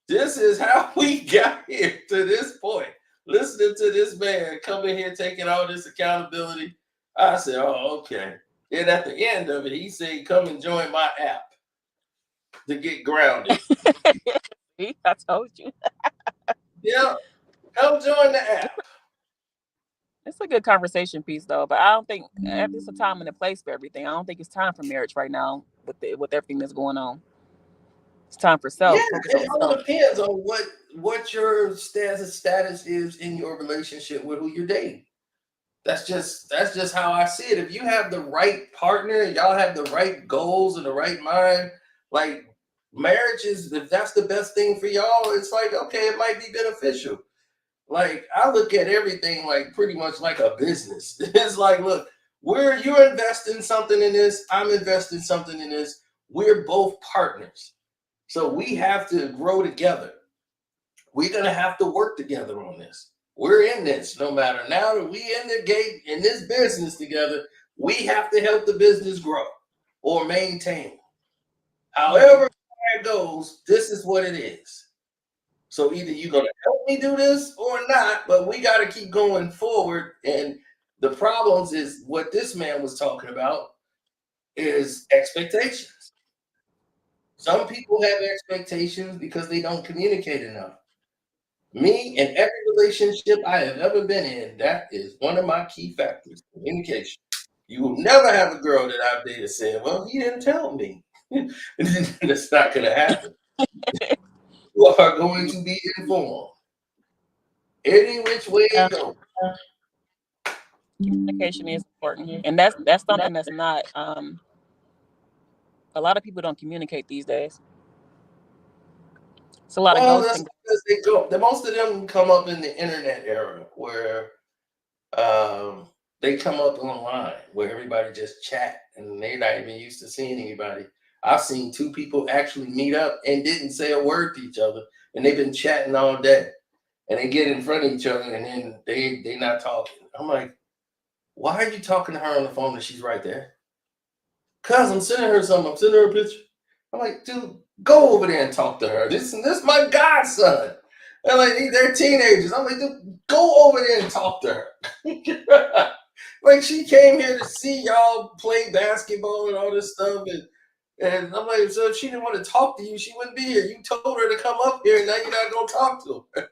This is how we got here to this point. Listening to this man coming here taking all this accountability, I said, "Oh, okay." And at the end of it, he said, "Come and join my app to get grounded." I told you. Yeah, come join the app. It's a good conversation piece though, but I don't think there's a time and a place for everything. I don't think it's time for marriage right now with everything that's going on. It's time for self. Yeah, Focus on it all self. depends on what your status is in your relationship with who you're dating. That's just how I see it. If you have the right partner, y'all have the right goals and the right mind, like marriage is, if that's the best thing for y'all, it's like, okay, it might be beneficial. Like I look at everything like pretty much like a business. It's like, look, you're investing something in this, I'm investing something in this. We're both partners. So we have to grow together. We're gonna have to work together on this. We're in this no matter. Now that we in the gate in this business together, we have to help the business grow or maintain. However it goes, this is what it is. So either you're gonna help me do this or not, but we got to keep going forward. And the problems is what this man was talking about is expectations. Some people have expectations because they don't communicate enough. Me, in every relationship I have ever been in, that is one of my key factors, communication. You will never have a girl that I've dated saying, well, he didn't tell me. That's not going to happen. You are going to be informed. Any which way Yeah, it goes. communication is important, and that's something that's not. A lot of people don't communicate these days. It's a lot of Well, that's ghosting. because they go. Most of them come up in the internet era where they come up online where everybody just chat and they're not even used to seeing anybody. I've seen two people actually meet up and didn't say a word to each other, and they've been chatting all day, and they get in front of each other, and then they not talking. I'm like, Why are you talking to her on the phone and she's right there? Cuz I'm sending her something. I'm sending her a picture. I'm like, dude, go over there and talk to her. This my godson. And like they're teenagers. I'm like, dude, go over there and talk to her. Like she came here to see y'all play basketball and all this stuff. And I'm like, so if she didn't want to talk to you, she wouldn't be here. You told her to come up here and now you're not gonna talk to her.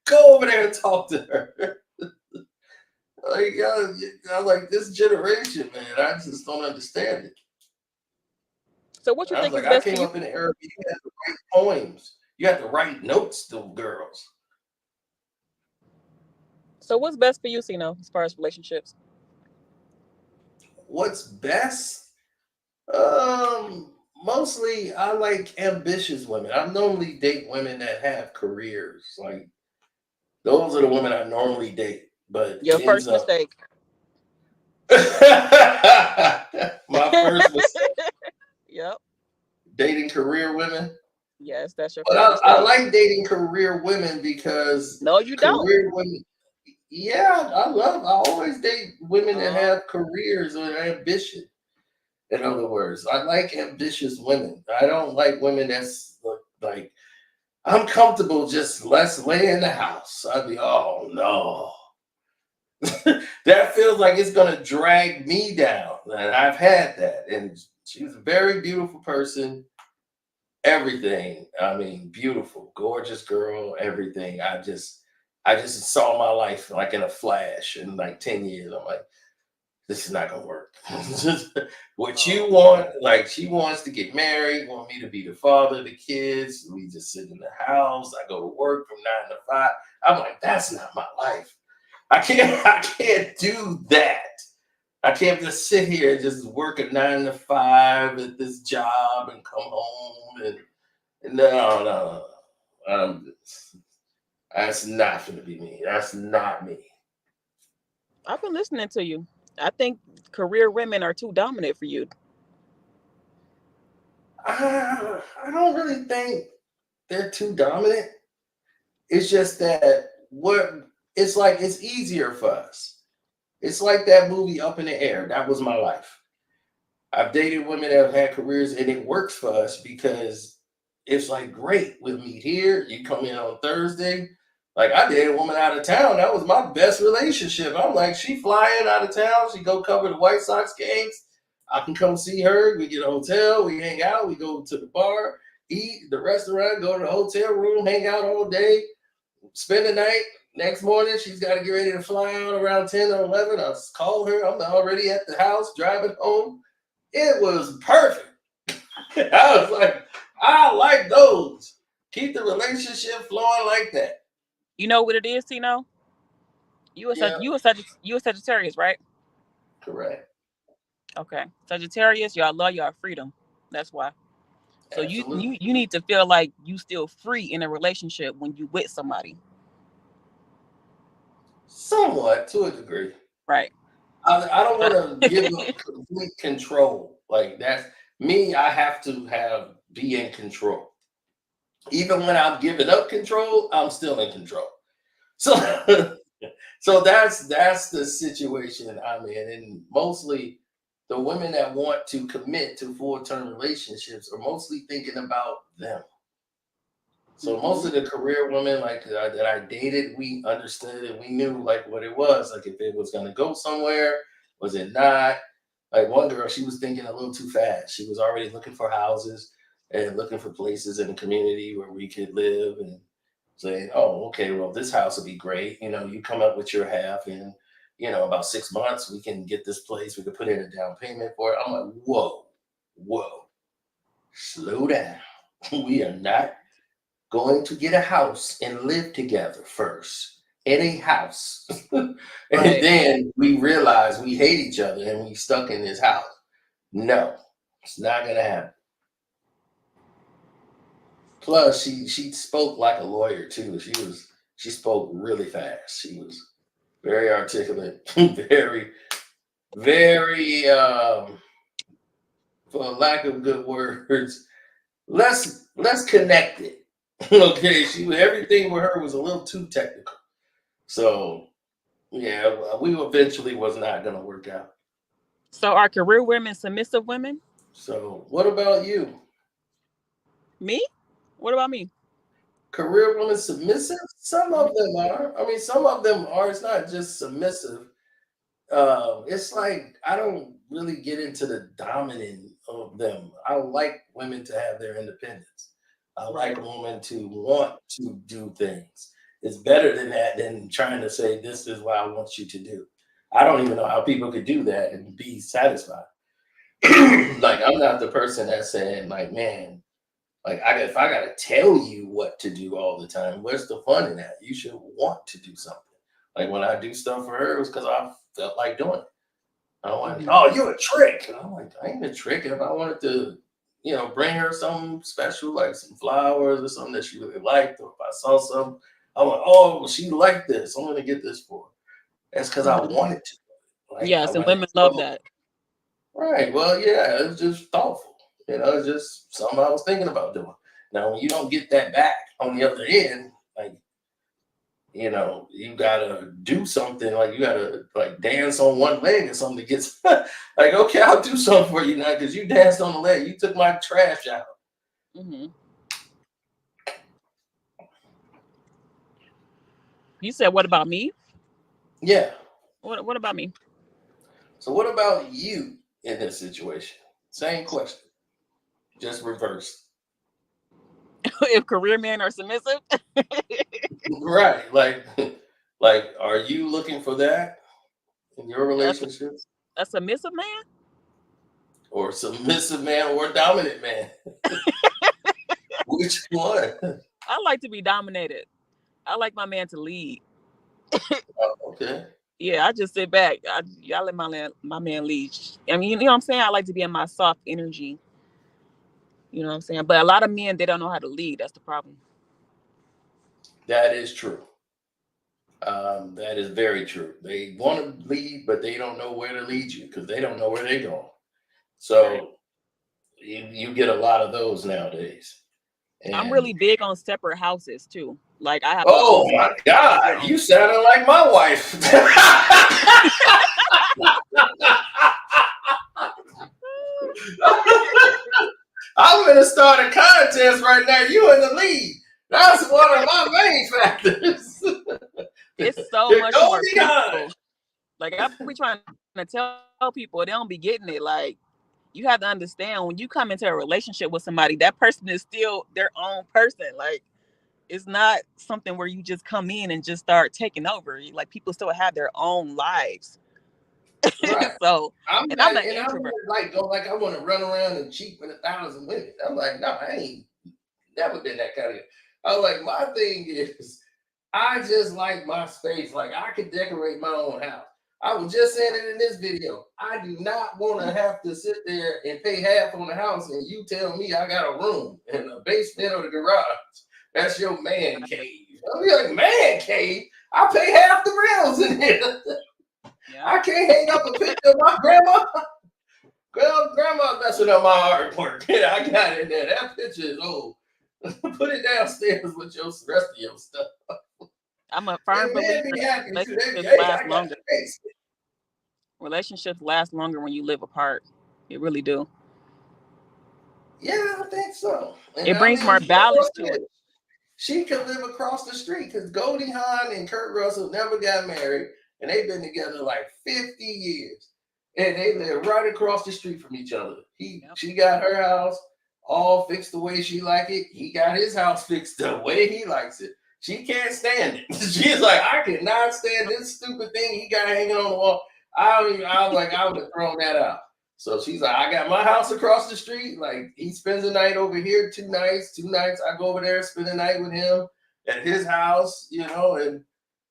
Go over there and talk to her. Like, like this generation, man, I just don't understand it. So what you I was think like, is I best for came you? up in the era you had to write poems. You had to write notes to girls. So what's best for you, Sino, as far as relationships? What's best? Mostly I like ambitious women. I normally date women that have careers. Like those are the women I normally date. But Your it ends first up mistake. my first mistake, Yep. dating career women. Yes, that's your But first I mistake. like dating career women because No, you don't. career women. Yeah, I always date women that Uh, have careers or ambition. In other words, I like ambitious women. I don't like women that's like I'm comfortable just let's lay in the house. I'd be, oh no. That feels like it's gonna drag me down. And I've had that. And she was a very beautiful person. Everything. I mean, beautiful, gorgeous girl, everything. I just saw my life like in a flash in like 10 years. I'm like, this is not gonna work. What you oh, want, like she wants to get married, want me to be the father of the kids. We just sit in the house. I go to work from 9 to 5. I'm like, that's not my life. I can't do that. I can't just sit here and just work a 9 to 5 at this job and come home and no. Um, that's not gonna be me. That's not me. I've been listening to you. I think career women are too dominant for you. I don't really think they're too dominant. It's just that what it's like it's easier for us. It's like that movie Up in the Air. That was my life. I've dated women that have had careers and it works for us because it's like great. We'll meet here. You come in on Thursday. Like I dated a woman out of town. That was my best relationship. I'm like, she flying out of town. She go cover the White Sox games. I can come see her. We get a hotel. We hang out. We go to the bar, eat the restaurant, go to the hotel room, hang out all day, spend the night. Next morning, she's got to get ready to fly out around 10 or 11. I'll call her. I'm already at the house driving home. It was perfect. I was like, I like those. Keep the relationship flowing like that. You know what it is, Tino? Yeah, You a Sagittarius, right? correct. Okay. Sagittarius, y'all love y'all freedom. That's why. So Absolutely. you need to feel like you still free in a relationship when you with somebody. Somewhat to a degree. Right. I don't want to give up complete control. Like that's me, I have to be in control. Even when I'm giving up control, I'm still in control. So so that's the situation I'm in. And mostly the women that want to commit to full-term relationships are mostly thinking about them. So most Mm-hmm. of the career women like that I dated, we understood and we knew like what it was. Like if it was gonna go somewhere, was it not? Like one girl, she was thinking a little too fast. She was already looking for houses and looking for places in the community where we could live and saying, "Oh, okay, well, this house would be great. You come up with your half, and about 6 months we can get this place. We could put in a down payment for it." I'm like, whoa, slow down. We are not going to get a house and live together first in a house. And Right. then we realize we hate each other and we stuck in this house. No, it's not gonna happen. Plus, she spoke like a lawyer too. She spoke really fast. She was very articulate, very, very for lack of good words, less connected. Okay, everything with her was a little too technical. So Yeah, we eventually was not gonna work out. So are career women submissive women? So what about you? Me? What about me? Career women submissive? Some Mhm. of them are. I mean, some of them are. It's not just submissive. It's like I don't really get into the dominant of them. I like women to have their independence. I like Right. a woman to want to do things. It's better than that than trying to say this is what I want you to do. I don't even know how people could do that and be satisfied. Like I'm not the person that's saying like, man, like if I gotta tell you what to do all the time, where's the fun in that? You should want to do something. Like when I do stuff for her, it was because I felt like doing it. I don't want, Mhm. oh, you're a trick. And I'm like, I ain't a trick. If I wanted to, bring her something special, like some flowers or something that she really liked, or if I saw something, I'm like, oh, well, she liked this. I'm gonna get this for her. That's because I Mhm. wanted to. Like I Yes, and wanted women to love go. that. Right. Well, yeah, it's just thoughtful. It's just something I was thinking about doing. Now, when you don't get that back on the other end, like, you gotta do something. Like, you gotta like dance on one leg or something to get like, okay, I'll do something for you now because you danced on the leg. You took my trash out. Hmm. You said, "What about me? Yeah. What about me?" So, what about you in this situation? Same question, just reversed. If career men are submissive, Right. Like, like, are you looking for that in your a, relationships? a submissive man, Or submissive man or dominant man? Which one? I like to be dominated. I like my man to lead. Oh, okay. Yeah, I just sit back. Y'all let my man lead. I mean, you know what I'm saying? I like to be in my soft energy. You know what I'm saying? But a lot of men, they don't know how to lead. That's the problem. That is true. That is very true. They want to lead, but they don't know where to lead you because they don't know where they're going. Right. So you get a lot of those nowadays. I'm And really big on separate houses too. Like I have my oh own my my God, bedroom. you sounded like my wife. I'm gonna start a contest right now. You in the lead. That's one of my main factors. It's so The much more golden peaceful. Like I be trying to tell people, they don't be getting it. Like you have to understand when you come into a relationship with somebody, that person is still their own person. Like it's not something where you just come in and just start taking over. Like people still have their own lives. right. So, I'm and I'm not, an and I don't introvert. like go like I want to run around and cheat with 1,000 women. I'm like, no, I ain't never been that kind of. I was like, my thing is, I just like my space. Like I could decorate my own house. I was just saying it in this video. I do not want to have to sit there and pay half on the house, and you tell me I got a room in the basement or the garage. That's your man cave. I'll be like, man cave. I pay half the bills in here. Yeah. I can't hang up a picture of my grandma. Grandma messing up my artwork. Yeah, I got it there. That picture is old. Put it downstairs with your rest of your stuff. I'm a And firm men believer be that happy too. They be, relationships hey, last I got longer. space. Relationships last longer when you live apart. It really do. Yeah, I think so. And It I brings mean, more you know balance what's to it. good? She could live across the street because Goldie Hawn and Kurt Russell never got married, and they've been together like 50 years. And they live right across the street from each other. Yep. She got her house all fixed the way she like it. He got his house fixed the way he likes it. She can't stand it. She's like, I cannot stand this stupid thing he got hanging on the wall. I was like, I would have thrown that out. So she's like, I got my house across the street. Like he spends the night over here 2 nights. 2 nights I go over there, spend the night with him at his house, and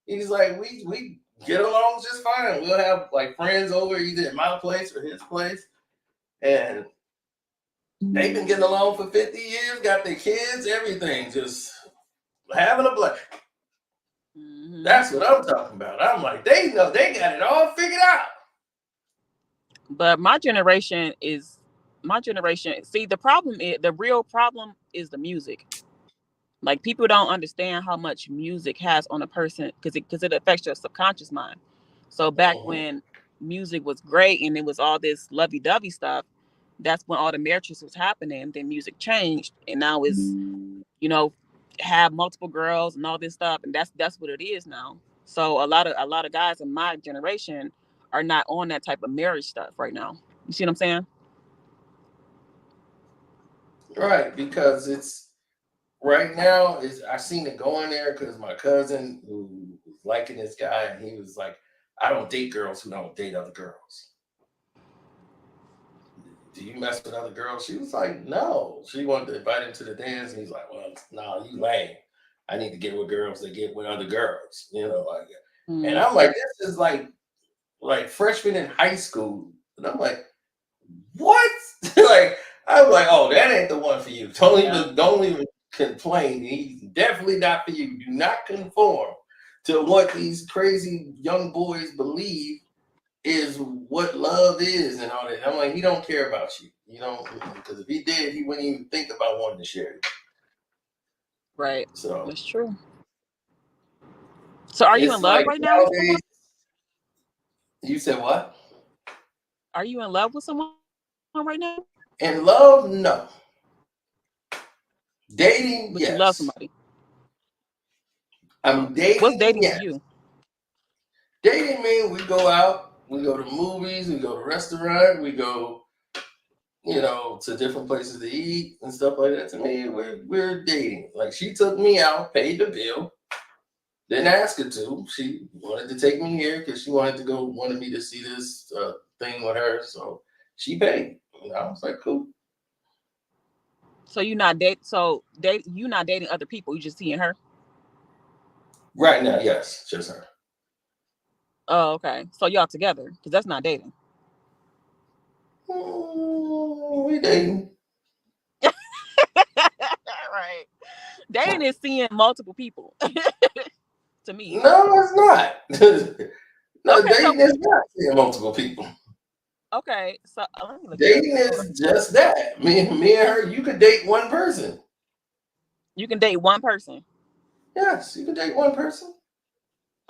he's like, we get along just fine. We'll have like friends over either at my place or his place. And they've been getting along for 50 years, got their kids, everything, just having a blast. Mm-hmm. That's what I'm talking about. I'm like, they know they got it all figured out. But my generation. See, the real problem is the music. Like people don't understand how much music has on a person because it affects your subconscious mind. So back when music was great and it was all this lovey-dovey stuff, that's when all the marriages was happening. Then music changed, and now it's, you know, have multiple girls and all this stuff, and that's what it is now. So a lot of guys in my generation are not on that type of marriage stuff right now. You see what I'm saying? Right, because it's right now is I seen it go in there because my cousin who was liking this guy and he was like, I don't date girls who don't date other girls. Do you mess with other girls? She was like, no. She wanted to invite him to the dance, and he's like, well, no, you lame. I need to get with girls that get with other girls, you know, like that. And I'm like, this is like freshman in high school. And I'm like, what? Like, I'm like, oh, that ain't the one for you. Don't even complain. He's definitely not for you. Do not conform to what these crazy young boys believe is what love is and all that. I'm like, he don't care about you. You know, because if he did, he wouldn't even think about wanting to share it. Right. So That's true. So are you it's in love like right now with someone? nowadays. You said what? Are you in love with someone right now? In love, no. Dating, But you love yes. somebody. I'm dating. What's dating yes. to you? Dating means we go out, we go to movies, we go to restaurant, we go, you know, to different places to eat and stuff like that. To me, we're dating. Like she took me out, paid the bill, didn't ask her to. She wanted to take me here because she wanted me to see this thing with her. So she paid. And I was like, cool. So you're not dating other people. You just seeing her. Right now, yes, just her. Oh, okay. So y'all together because that's not dating. We dating. Right. Dating is seeing multiple people. To me. No, it's not. No, Okay, dating is not seeing multiple people. okay. So let me look it Dating up. is just that. Me and her, you could date one person. You can date one person. Yes, you can date one person.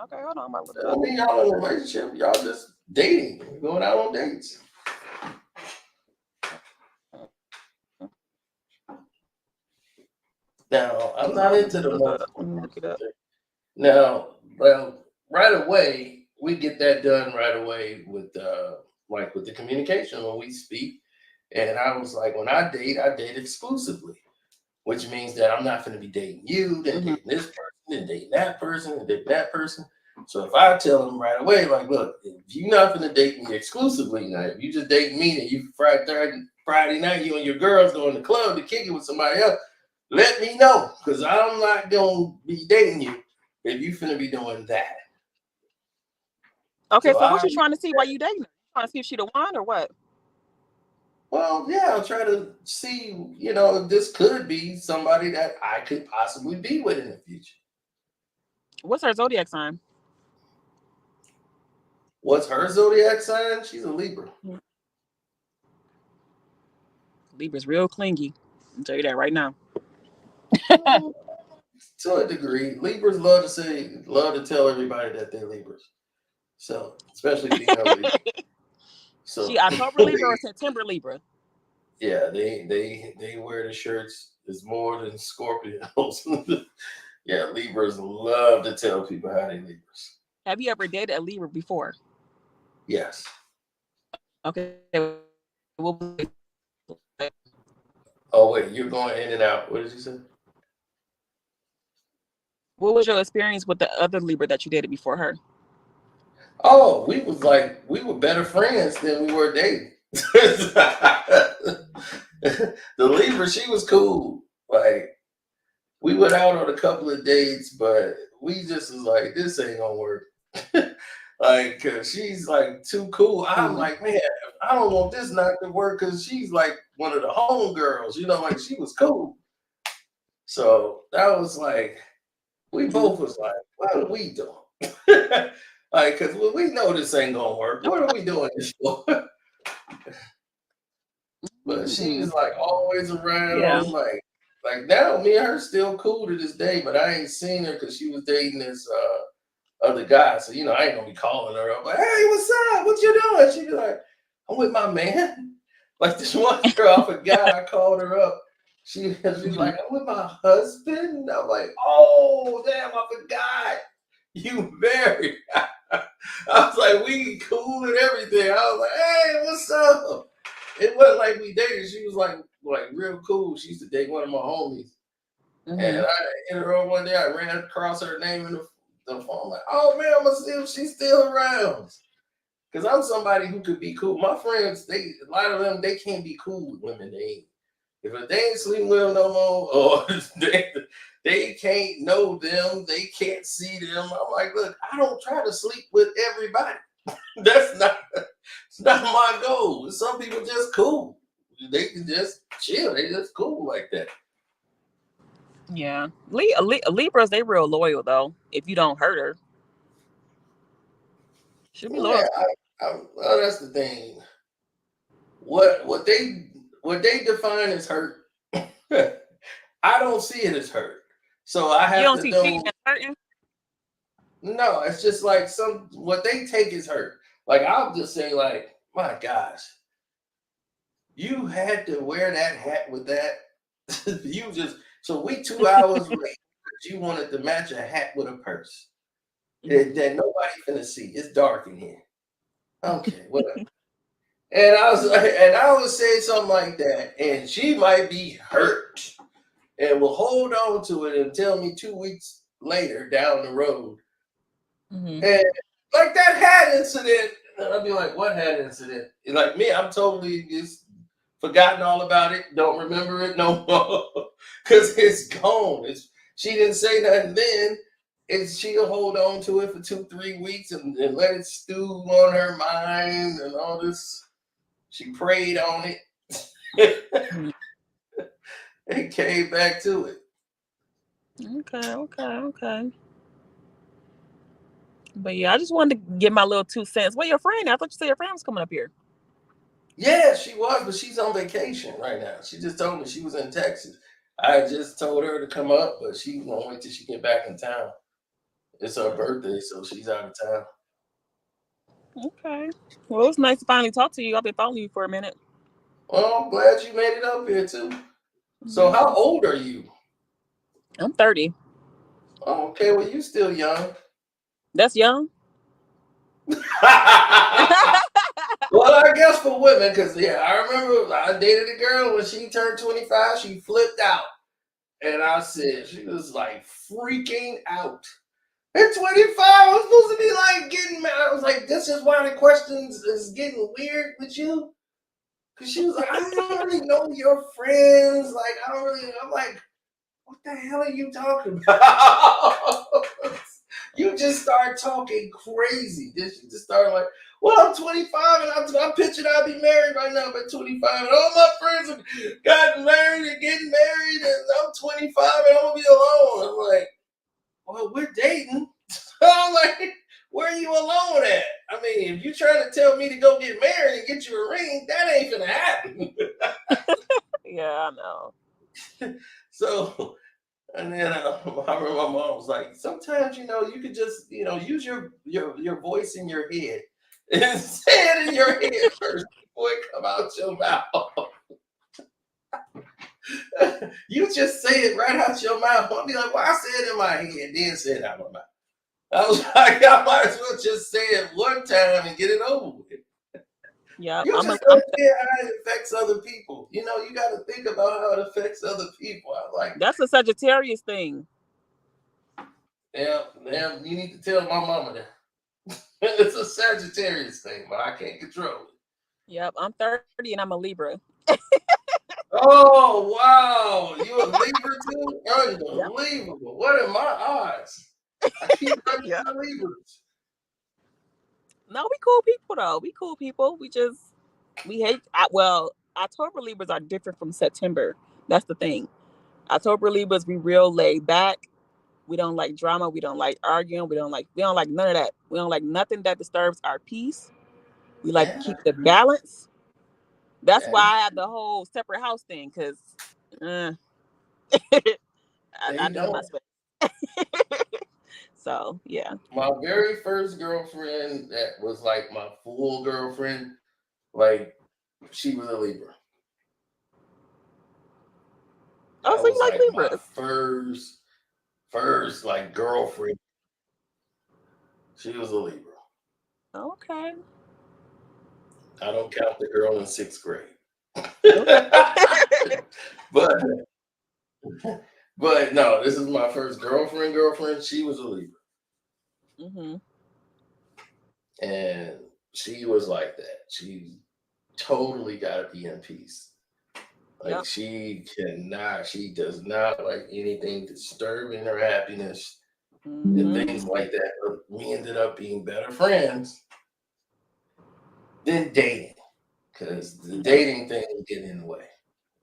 Okay, hold on. I'm about to look it I up. mean, y'all in a relationship. Y'all just dating, going out on dates. Now, I'm not into the multiple. Look it up. Now, well, right away, we get that done right away with with the communication when we speak. And I was like, when I date exclusively, which means that I'm not going to be dating you, then dating this person, then dating that person, and dating that person. So if I tell them right away, like, look, if you're not going to date me exclusively, now if you just date me, and you Friday night, you and your girls go in the club to kick it with somebody else, let me know, because I'm not going to be dating you if you finna be doing that. Okay, so what you trying to see while you dating her? Trying to see if she the one or what? Well, yeah, I'll try to see, you know, if this could be somebody that I could possibly be with in the future. What's her zodiac sign? What's her zodiac sign? She's a Libra. Libra's real clingy. I'll tell you that right now. To a degree, Libras love to tell everybody that they're Libras. So, especially female Libras. So She October Libra or September Libra? Yeah, they wear the shirts. It's more than Scorpios. Yeah, Libras love to tell people how they Libras. Have you ever dated a Libra before? Yes. Okay. Oh wait, you're going in and out. What did you say? What was your experience with the other Libra that you dated before her? Oh, we were better friends than we were dating. The Libra, she was cool. Like we went out on a couple of dates, but we just was like, this ain't gonna work. Like, cause she's like too cool. I'm like, man, I don't want this not to work because she's like one of the home girls, you know, like she was cool. So that was like, we both was like, what are we doing? Like, cause we know this ain't gonna work. What are we doing this for? But she's like always around. Yeah. Like now, me and her still cool to this day. But I ain't seen her because she was dating this other guys. So, I ain't gonna be calling her up like, hey, what's up? What you doing? She be like, I'm with my man. Like this one girl, I forgot I called her up. She's like, I'm with my husband. I'm like, oh damn, I forgot. You married. I was like, we cool and everything. I was like, hey, what's up? It wasn't like we dated. She was like real cool. She used to date one of my homies. And I hit her up one day. I ran across her name in the phone. I'm like, oh man, I'm gonna see if she's still around. Because I'm somebody who could be cool. My friends, a lot of them, they can't be cool with women. If they ain't sleeping with them no more, or they can't know them, they can't see them. I'm like, look, I don't try to sleep with everybody. It's not my goal. Some people just cool. They can just chill. They just cool like that. Yeah. Libras, they real loyal though. If you don't hurt her, she'll be loyal. Well, that's the thing. What they define as hurt, I don't see it as hurt. So I have You don't to see know. cheating and hurting? No, it's just like what they take is hurt. Like I'll just say, like, my gosh, you had to wear that hat with that. So we 2 hours late, but you wanted to match a hat with a purse that nobody finna see. It's dark in here. Okay, whatever. And I was saying something like that, and she might be hurt and will hold on to it and tell me 2 weeks later down the road. And like that hat incident, and I'll be like, what hat incident? And like me, I'm totally just forgotten all about it. Don't remember it no more because it's gone. She didn't say nothing then. She'll hold on to it for 2-3 weeks and let it stew on her mind and all this. She prayed on it. And came back to it. Okay. But yeah, I just wanted to get my little 2 cents. Where your friend? I thought you said your friend was coming up here. Yeah, she was, but she's on vacation right now. She just told me she was in Texas. I just told her to come up, but she's gonna wait till she get back in town. It's her birthday, so she's out of town. Okay. Well, it's nice to finally talk to you. I've been following you for a minute. Well, I'm glad you made it up here too. So how old are you? I'm 30. Oh, okay, well, you still young. That's young? Well, I guess for women, because I remember I dated a girl when she turned 25, she flipped out. And I said, she was like freaking out. At 25, I was supposed to be like getting mad. I was like, this is why the questions is getting weird with you. Because she was like, I don't really know your friends. Like, I don't really, I'm like, what the hell are you talking about? You just start talking crazy. Then she just started like, well, I'm 25 and I'm pitching I'll be married right now by 25. And all my friends have gotten married and getting married and I'm 25 and I'm going to be alone. I'm like, well, we're dating. I'm like, where are you alone at? I mean, if you're trying to tell me to go get married and get you a ring, that ain't going to happen. Yeah, I know. So, and then I remember my mom was like, sometimes, you could just, use your voice in your head and say it in your head first before it come out your mouth. You just say it right out your mouth. I'll be like, well, I said it in my head, then say it out my mouth. I was like, I might as well just say it one time and get it over with. Yeah, You just understand how it affects other people. You got to think about how it affects other people. I like that's a Sagittarius thing. Yeah, you need to tell my mama that. It's a Sagittarius thing, but I can't control it. Yep, I'm 30 and I'm a Libra. Oh, wow. You a Libra too? Unbelievable. Yep. What are my odds? I keep running into Libras. No, we cool people though. We cool people. We hate. October Libras are different from September. That's the thing. October Libras, we real laid back. We don't like drama. We don't like arguing. We don't like none of that. We don't like nothing that disturbs our peace. We like to keep the balance. That's why I have the whole separate house thing, because I need my space. So yeah. My very first girlfriend that was like my full girlfriend, like she was a Libra. Oh, That so you was like like my Libras? first like girlfriend. She was a Libra. Okay. I don't count the girl in 6th grade. Okay. but but no, this is my first girlfriend. Girlfriend, she was a Libra, Mhm. and she was like that. She totally got to be in peace. Like Yep. she does not like anything disturbing her happiness and Mhm. things like that. But we ended up being better friends than dating because the dating thing was getting in the way.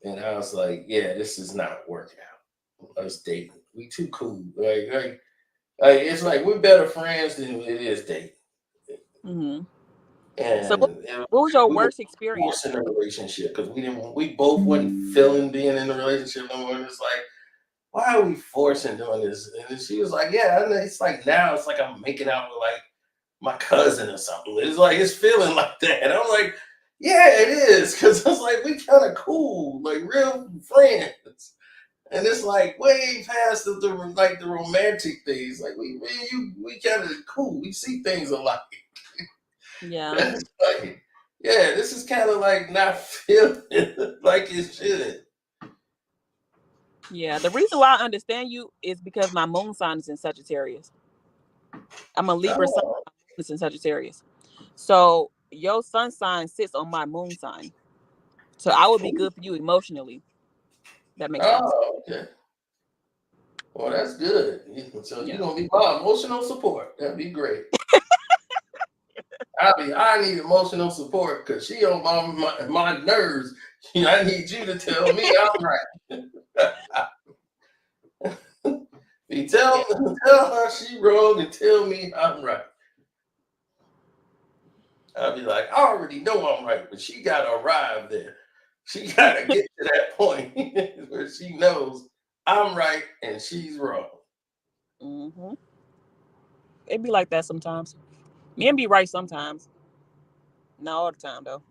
And I was like, yeah, this is not working out. Us dating. We too cool. Like it's like we're better friends than it is dating. Mhm. So And what was your we were worst experience? forcing a relationship because we both wasn't feeling being in a relationship no more. It's like, why are we forcing doing this? And then she was like, yeah, and it's like now it's like I'm making out with like my cousin or something. It's like it's feeling like that. And I'm like, yeah, it is. Cause I was like, we kind of cool, like real friends. And it's like way past the romantic things. Like we kind of cool. We see things alike. Yeah. And it's like, yeah, this is kind of like not feeling like it should. Yeah. The reason why I understand you is because my moon sign is in Sagittarius. I'm a Libra sun, Oh, my moon is in Sagittarius. So your sun sign sits on my moon sign. So I would be ooh, good for you emotionally. That makes sense. oh, okay. Well, that's good. So you're Yeah. gonna be my emotional support. That'd be great. I need emotional support because she on my nerves. I need you to tell me I'm right. You Yeah. tell her she wrong and tell me I'm right. I'll be like, I already know I'm right, but she gotta arrive there. She gotta get to that point where she knows I'm right and she's wrong. Mhm. It be like that sometimes. Men be right sometimes. Not all the time though.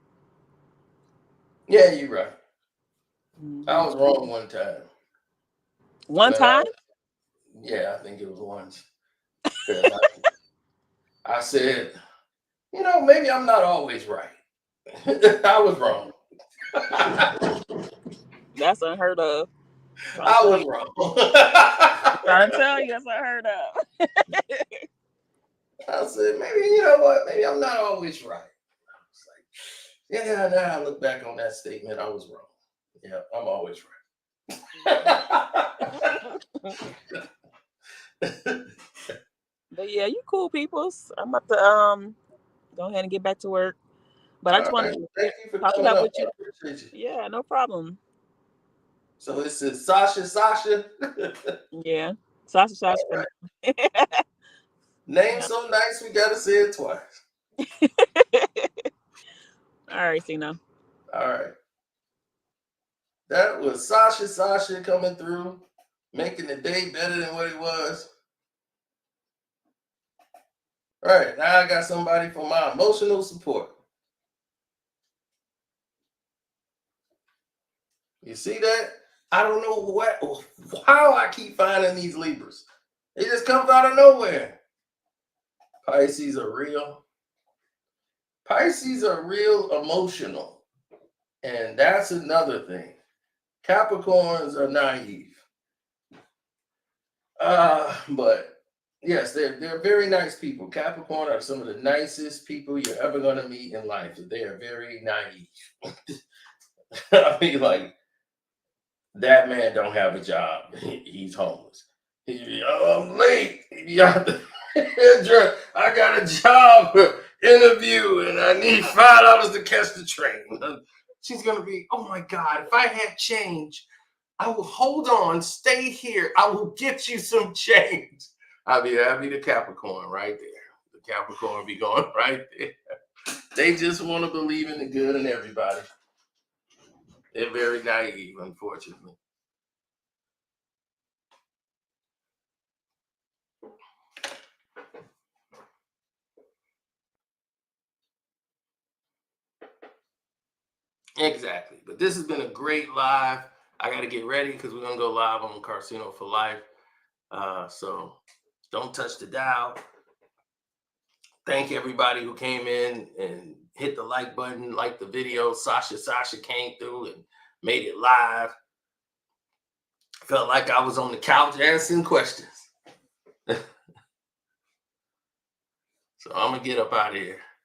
Yeah, you're right. I Mhm. was wrong one time, One but time. yeah, I think it was once because I said, maybe I'm not always right. I was wrong. That's unheard of. Trying to I tell was you. wrong. Trying to tell you that's unheard of. I said, maybe you know what? Maybe I'm not always right. It's like, yeah, now I look back on that statement, I was wrong. Yeah, I'm always right. But yeah, you cool peoples. I'm about to go ahead and get back to work. But I All just want right. to Well, thank you for talk it coming up up. with I you. appreciate you. Yeah, no problem. So this is Sasha. Yeah. Sausage All for right. now. Name Yeah. so nice, we got to say it twice. All right, Sina. All right. That was Sasha coming through, making the day better than what it was. All right. Now I got somebody for my emotional support. You see that? I don't know how I keep finding these Libras. It just comes out of nowhere. Pisces are real. Pisces are real emotional. And that's another thing. Capricorns are naive. But yes, they're very nice people. Capricorn are some of the nicest people you're ever gonna meet in life. They are very naive. I mean, like that man don't have a job. He's homeless. I'm late. Yeah, I got a job interview and I need $5 to catch the train. She's gonna be, oh my God, if I had change, I will hold on, stay here. I will get you some change. I'll be the Capricorn right there. The Capricorn be going right there. They just want to believe in the good in everybody. They're very naive, unfortunately. Exactly. But this has been a great live. I got to get ready because we're going to go live on Carcino for Life. So don't touch the dial. Thank everybody who came in and hit the like button, like the video. Sasha came through and made it live. Felt like I was on the couch answering questions. So I'm going to get up out of here.